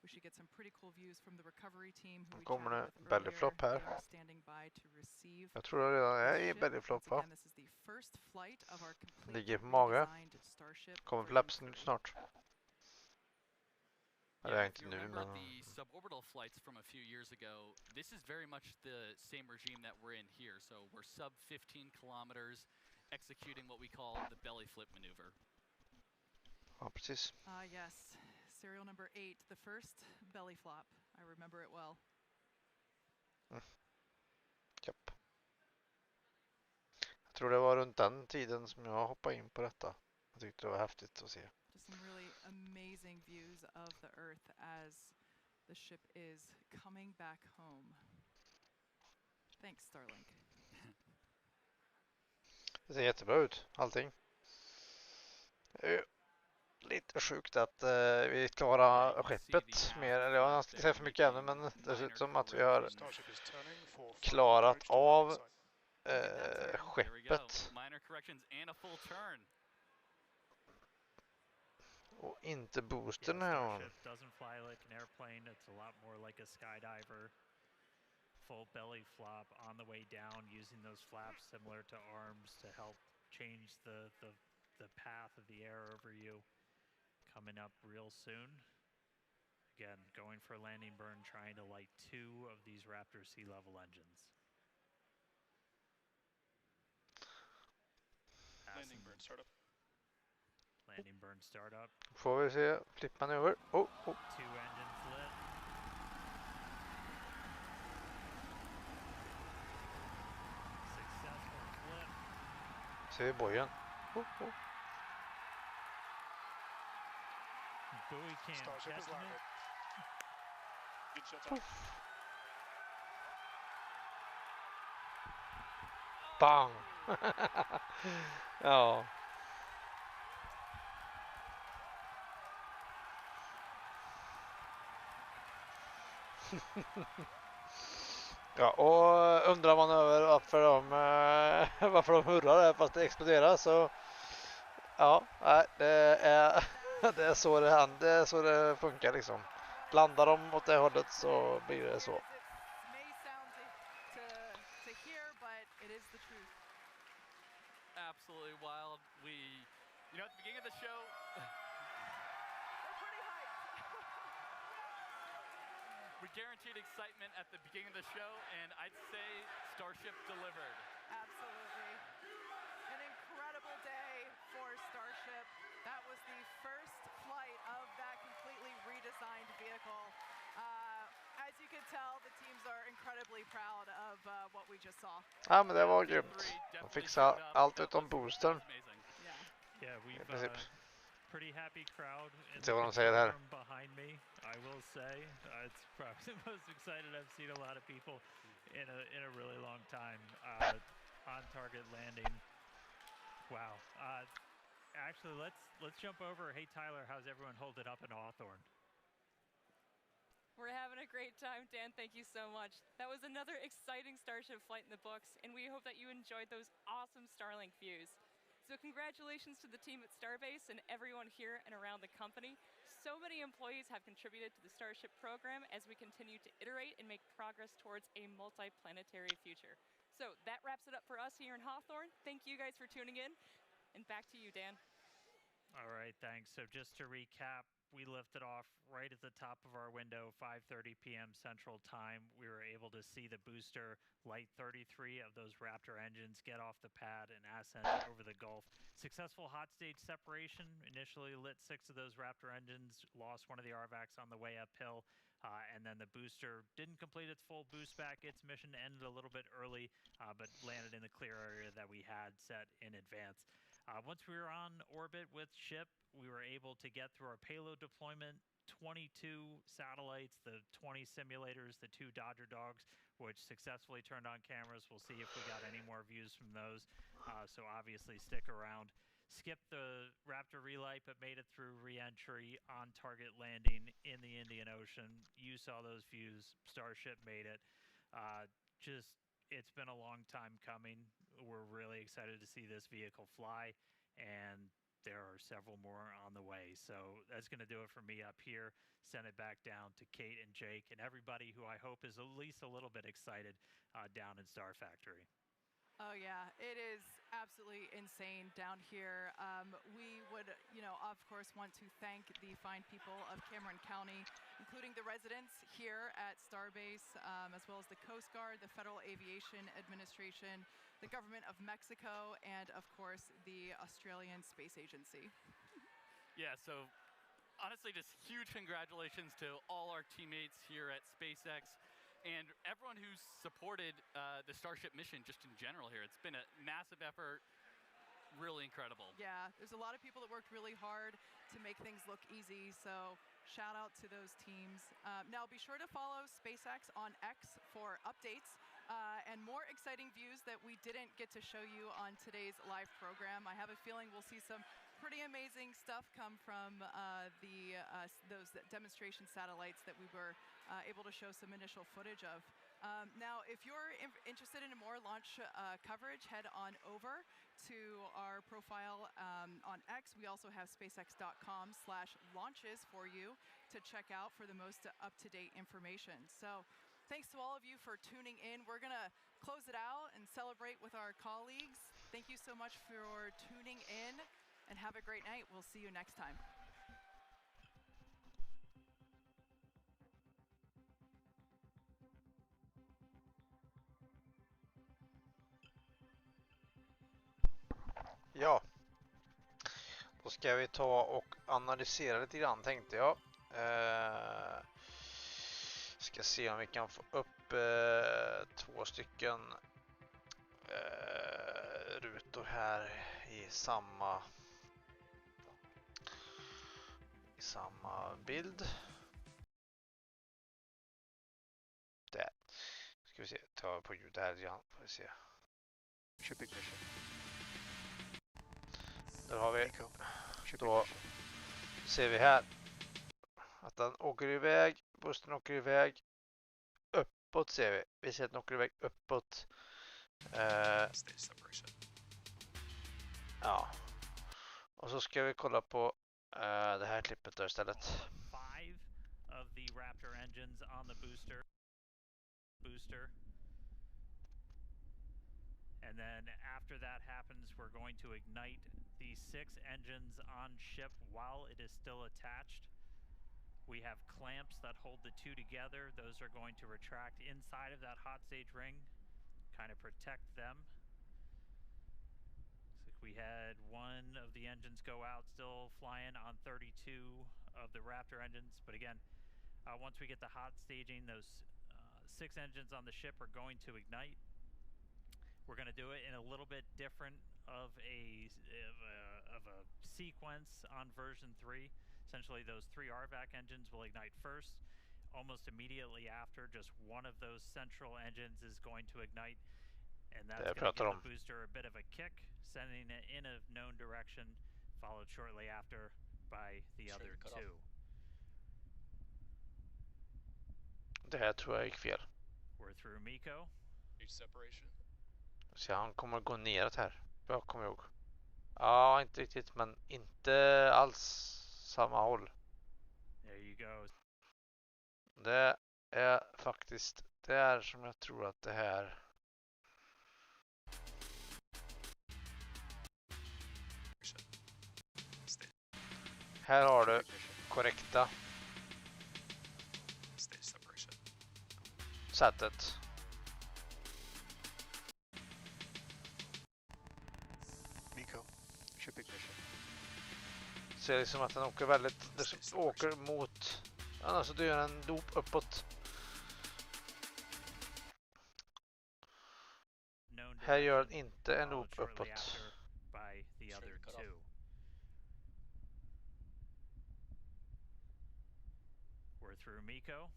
We should get some pretty cool views from the recovery team who we Kommer chatted det with belly earlier. flop här? They are standing by to receive. Jag tror det redan är i Ship. belly flop, Once va? again, this is the first flight of our complete Ligger på mage. redesigned Starship. Kommer flapsen ut snart? Yeah, if you remember the suborbital flights from a few years ago, this is very much the same regime that we're in here. So we're sub 15 kilometers, executing what we call the belly flip maneuver. Ja, precis. Yes, serial number 8, the first belly flop. I remember it well. Japp. Jag tror det var runt den tiden som jag hoppade in på detta. Jag tyckte det var häftigt att se. Just some really amazing views of the Earth as the ship is coming back home. Thanks, Starlink. Det ser jättebra ut, allting. Lite sjukt att vi klarar skeppet mer, eller jag ska inte säga för mycket ännu, men dessutom att vi har klarat av skeppet. Och inte boostern här. Starship doesn't fly like an airplane. It's a lot more like a skydiver. Full belly flop on the way down, using those flaps similar to arms to help change the path of the air over you. Coming up real soon. Again, going for a landing burn, trying to light 2 of these Raptor sea level engines. Landing burn startup. Landing burn startup. Får vi se flippmanöver. Oh. 2 engines lit. Successful flip. Ser vi bojen. Buoy cam Starship is testament. landed. Good shut up. Bang! Ja. Ja, och undrar man över varför de hurrar här fast det exploderar, så ja, det är så det händer, det är så det funkar liksom. Landar de åt det hållet så blir det så. Absolutely wild. At the beginning of the show, we guaranteed excitement at the beginning of the show, and I'd say Starship delivered. Absolutely. An incredible day for Starship. That was the first flight of that completely redesigned vehicle. As you can tell, the teams are incredibly proud of what we just saw. Ja, men det var grymt. De fixade allt utom boostern. Yeah, we've pretty happy crowd in Det var de the säger här. room behind me. I will say it's probably the most excited I've seen a lot of people in a really long time. On target landing. Wow. Actually, let's jump over. Hey Tyler, how's everyone holding up in Hawthorne? We're having a great time, Dan. Thank you so much. That was another exciting Starship flight in the books, and we hope that you enjoyed those awesome Starlink views. So congratulations to the team at Starbase and everyone here and around the company. So many employees have contributed to the Starship program as we continue to iterate and make progress towards a multi-planetary future. So that wraps it up for us here in Hawthorne. Thank you guys for tuning in. And back to you, Dan. All right, thanks. So just to recap, we lifted off right at the top of our window, 5:30 p.m. Central Time. We were able to see the booster light 33 of those Raptor engines get off the pad and ascend over the Gulf. Successful hot stage separation. Initially lit 6 of those Raptor engines, lost one of the RVACs on the way uphill, and then the booster didn't complete its full boost back. Its mission ended a little bit early, but landed in the clear area that we had set in advance. Once we were on orbit with ship, we were able to get through our payload deployment, 22 satellites, the 20 simulators, the 2 Dodger dogs, which successfully turned on cameras. We'll see if we got any more views from those. So obviously stick around. Skipped the Raptor relight, but made it through re-entry, on target landing in the Indian Ocean. You saw those views. Starship made it. It's been a long time coming. We're really excited to see this vehicle fly, and there are several more on the way. So that's going to do it for me up here. Send it back down to Kate and Jake and everybody who I hope is at least a little bit excited down in Star Factory. Oh yeah, it is absolutely insane down here. We would, of course, want to thank the fine people of Cameron County, including the residents here at Starbase, as well as the Coast Guard, the Federal Aviation Administration, the Government of Mexico, and of course, the Australian Space Agency. Yeah, so honestly, just huge congratulations to all our teammates here at SpaceX. And everyone who's supported the Starship mission just in general here. It's been a massive effort, really incredible. Yeah, there's a lot of people that worked really hard to make things look easy, so shout out to those teams. Now be sure to follow SpaceX on X for updates and more exciting views that we didn't get to show you on today's live program. I have a feeling we'll see some pretty amazing stuff come from those demonstration satellites that we were able to show some initial footage of. Now, if you're interested in more launch coverage, head on over to our profile on X. We also have SpaceX.com/launches for you to check out for the most up-to-date information. So thanks to all of you for tuning in. We're going to close it out and celebrate with our colleagues. Thank you so much for tuning in, and have a great night. We'll see you next time. Ja, då ska vi ta och analysera lite grann, tänkte jag. Ska se om vi kan få upp 2 stycken rutor här i samma bild. Där. Ska vi se, ta på ljud här igen, får vi se. Där har vi, då ser vi här att den åker iväg, Boostern åker iväg uppåt, ser vi. Vi ser att den åker iväg uppåt. Ja. Och så ska vi kolla på det här klippet där istället. 5 of the Raptor engines on the booster. And then after that happens, we're going to ignite the 6 engines on ship while it is still attached. We have clamps that hold the 2 together. Those are going to retract inside of that hot stage ring, kind of protect them. Looks like we had 1 of the engines go out, still flying on 32 of the Raptor engines. But again, once we get the hot staging, those 6 engines on the ship are going to ignite. We're going to do it in a little bit different of a sequence on version 3. Essentially, those 3 RVAC engines will ignite first. Almost immediately after, just 1 of those central engines is going to ignite, and that's going to give the booster a bit of a kick, sending it in a known direction, followed shortly after by the other 2. Det här tror jag gick fel. We're through Miko. New separation. Så han kommer gå neråt här. Jag kommer ihåg. Ja, inte riktigt, men inte alls samma håll. There you go. Det är faktiskt där som jag tror att det här Här har du korrekta sättet. Ser liksom att den åker väldigt, det åker mot, alltså du gör en loop uppåt. Här gör den inte en loop uppåt. We're through Miko.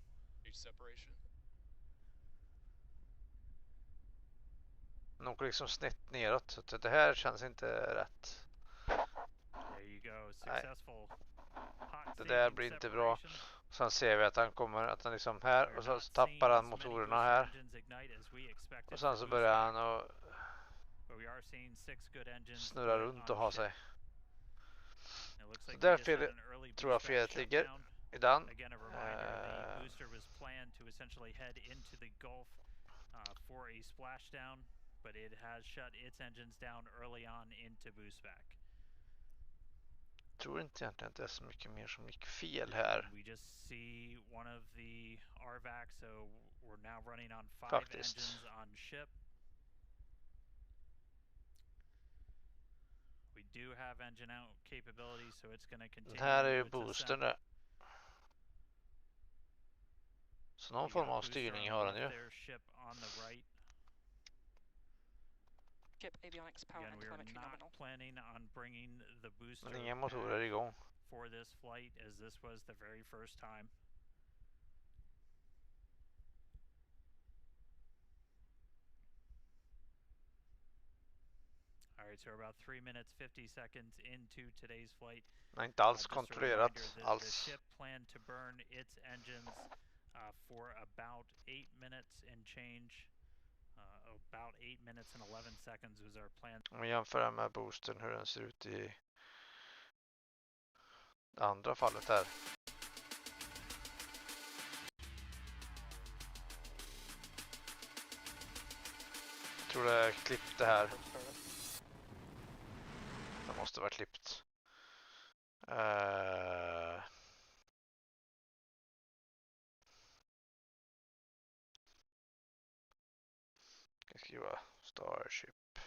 Den åker liksom snett neråt, så det här känns inte rätt. Nej. Det där blir inte bra. Sen ser vi att han kommer, att han liksom här, och så tappar han motorerna här. Och sen så börjar han att snurra runt och ha sig. Så där tror jag felet ligger i den. Booster was planned to essentially head into the Gulf for a splashdown, but it has shut its engines down early on into boostback. Jag tror inte egentligen att det är så mycket mer som gick fel här. We just see one of the RVAC, so we're now running on 5 Faktiskt. engines on ship. We do have engine out capability, so it's going to continue. Den här är ju boostern där. Så någon form av styrning har den ju. Again, we are not planning on bringing the booster Men inga motorer igång. for this flight, as this was the very first time. All right, so we're about 3 minutes 50 seconds into today's flight. Nej, inte alls kontrollerat alls. The ship planned to burn its engines for about 8 minutes and change. About 8 minutes and 11 seconds was our plan. Om vi jämför med boostern, hur den ser ut i det andra fallet här. Jag tror det är klippt det här. Det måste vara klippt. Jag ska skriva Starship.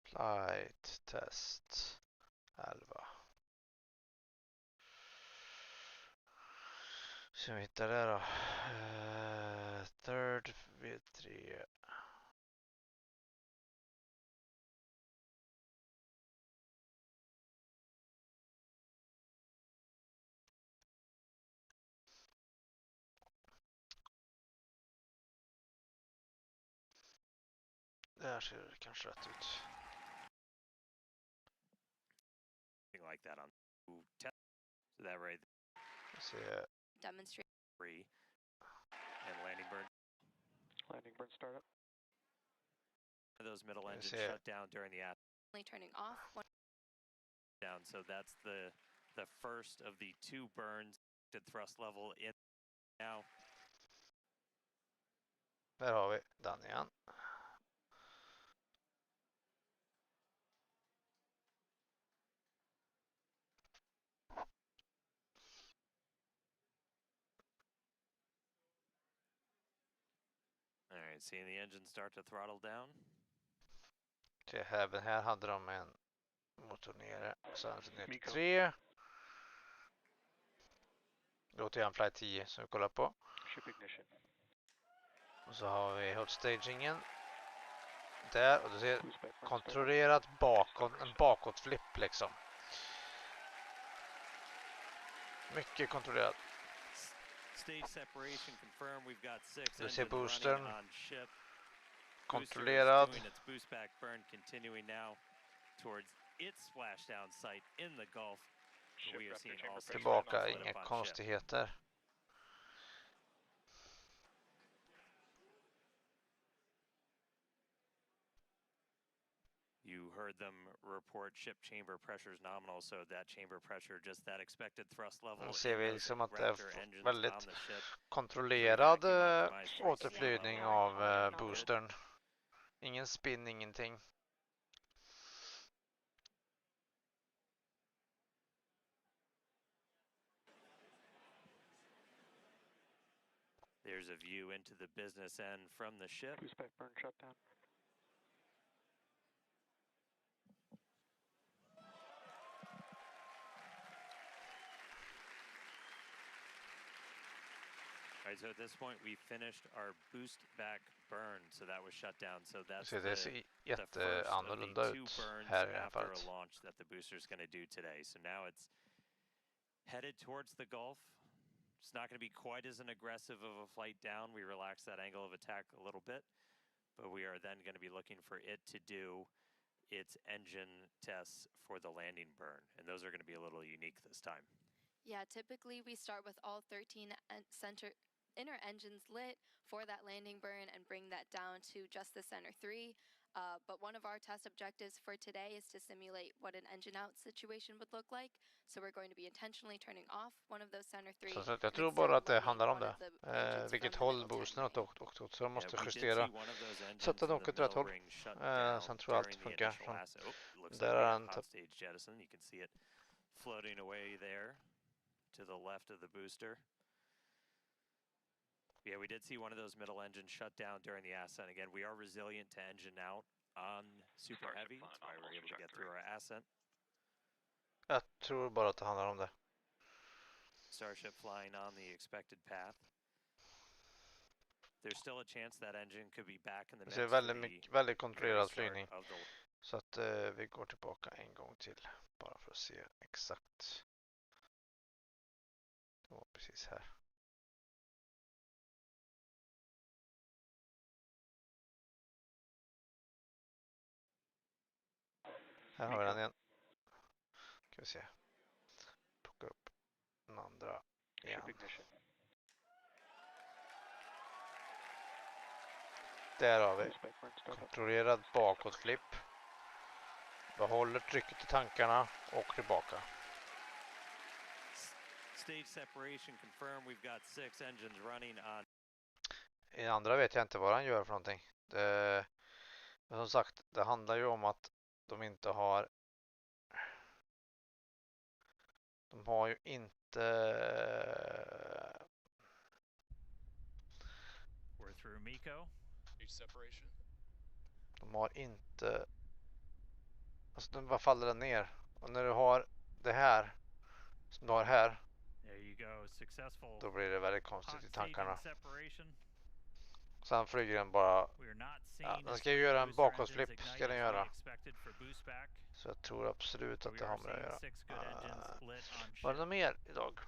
Flight test 11. Så vi hittar det då. Third V3. Där ser det kanske rätt ut. Like that on test. So that right. Se. Demonstrate. Free. And landing burn. Landing burn startup. Those middle engines shut down during the Turning off. Down. So that's the first of the 2 burns. The thrust level in now. Där har vi den igen. All right, seeing the engine start to throttle down. Så även här hade de en motor nere. Sen ner till 3. Då till en flight 10 som vi kollar på. Och så har vi hot stagingen. Där, och du ser kontrollerat bakåt, en bakåtflipp liksom. Mycket kontrollerat. Stage separation confirmed. We've got 6 du ser engines boostern. running on ship. Kontrollerad. Booster is doing its boostback burn, continuing now towards its splashdown site in the Gulf. We are seeing all Tillbaka, inga konstigheter. You heard them report ship chamber pressures nominal, so that chamber pressure, just that expected thrust level. Nu ser vi liksom att det är väldigt kontrollerad återflygning av boostern. Ingen spin, ingenting. There's a view into the business end from the ship. Two-spec burn shutdown. All right, so at this point we finished our boost back burn, so that was shut down. So that's Så det ser jätteannorlunda ut här i det här after a fallet. launch that the booster is going to do today. So now it's headed towards the Gulf. It's not going to be quite as an aggressive of a flight down. We relax that angle of attack a little bit, but we are then going to be looking for it to do its engine tests for the landing burn, and those are going to be a little unique this time. Yeah, typically we start with all 13 inner engines lit for that landing burn and bring that down to just the center 3. But one of our test objectives for today is to simulate what an engine out situation would look like. So we're going to be intentionally turning off one of those center 3. Så jag tror bara att det handlar om det. Vilket håll boostern har åkt åt. Så de måste justera så att den åker åt rätt håll. Sen tror jag allt funkar. Där är den typ. You can see it floating away there to the left of the booster. Yeah, we did see one of those middle engines shut down during the ascent. Again, we are resilient to engine out on super heavy. That's why we're able to get through our ascent. Jag tror bara att det handlar om det. Starship flying on the expected path. There's still a chance that engine could be back in the mix. Det är väldigt kontrollerad flygning. Så att vi går tillbaka en gång till bara för att se exakt. Det var precis här. Här har vi den igen. Ska vi se. Plocka upp den andra igen. Där har vi kontrollerad bakåtflipp. Behåller trycket i tankarna och tillbaka. Stage separation confirmed. We've got 6 engines running on. I andra vet jag inte vad han gör för någonting. Men som sagt, det handlar ju om att de inte har. De har ju inte. We're through Miko. Separation. De har inte. Alltså de bara faller ner. Och när du har det här som du har här. There you go. Successful. Då blir det väldigt konstigt i tankarna. Sen flyger den bara. Ja, den ska ju göra en bakåtflipp. Ska den göra. Så jag tror absolut att det har med det att göra. Var det något mer idag?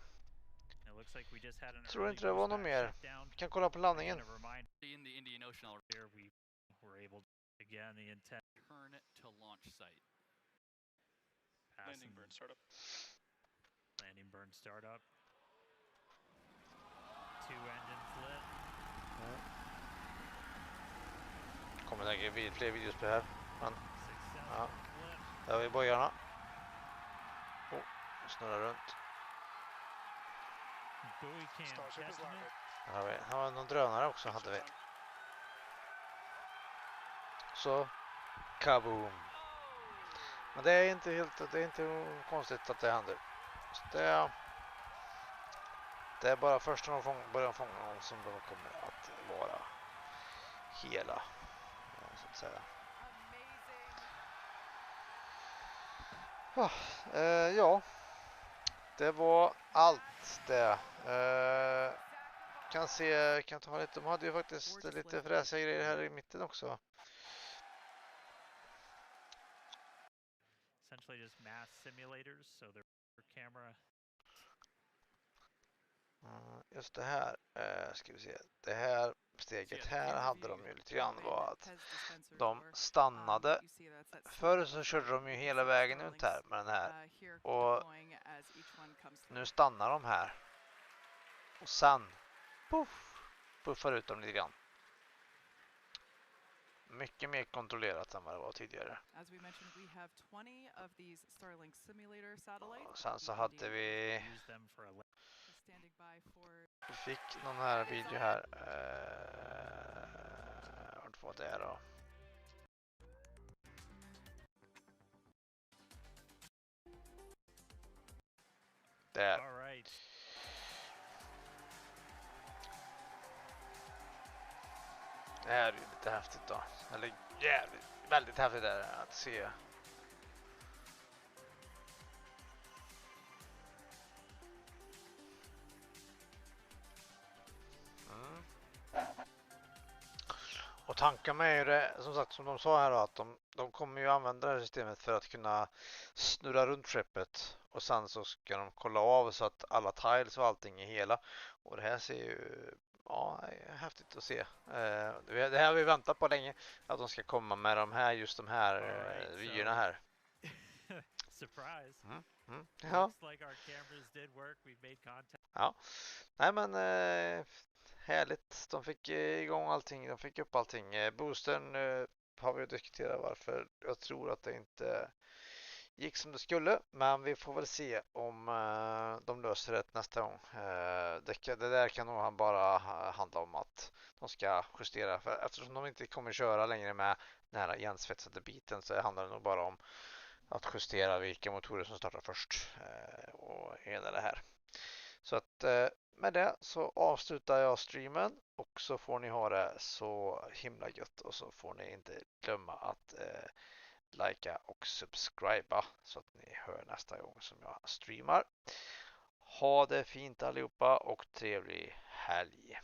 Tror inte det var något mer. Vi kan kolla på landningen. In the Indian Ocean, we were able to again the intent turn to launch site. Landing burn startup. Landing burn startup. 2 engines lit. Kommer lägga fler videos på det här. Men, ja. Där har vi bojarna. Snurrar runt. Här har vi någon drönare också hade vi. Så kaboom. Men det är inte konstigt att det händer. Så det är bara först när de börjar fånga någon som de kommer att vara hela, så att säga. Ja, det var allt det. Kan ta lite. De hade ju faktiskt lite fräsiga grejer här i mitten också. Essentially just mass simulators, so they're camera. Just det här ska vi se. Det här steget här hade de ju lite grann var att de stannade. Förr så körde de ju hela vägen ut här med den här. Och nu stannar de här. Och sen puffar ut dem lite grann. Mycket mer kontrollerat än vad det var tidigare. Och sen så hade vi fick någon här video här. Vart var det då? Där. Det här är ju lite häftigt då. Eller jävligt, väldigt häftigt är det att se. Och tanken med är ju det, som sagt, som de sa här då, att de kommer ju använda det här systemet för att kunna snurra runt skeppet och sen så ska de kolla av så att alla tiles och allting är hela. Och det här ser ju häftigt att se. Det här har vi väntat på länge, att de ska komma med just de här vyerna här. Surprise. Ja. Looks like our cameras did work. We made contact. Ja. Nej men härligt. De fick igång allting. De fick upp allting. Boostern har vi diskuterat varför. Jag tror att det inte gick som det skulle. Men vi får väl se om de löser det nästa gång. Det där kan nog bara handla om att de ska justera. För eftersom de inte kommer köra längre med den här igensvetsade biten så handlar det nog bara om att justera vilka motorer som startar först. Och hela det här. Så att med det så avslutar jag streamen och så får ni ha det så himla gött och så får ni inte glömma att likea och subscriba så att ni hör nästa gång som jag streamar. Ha det fint allihopa och trevlig helg!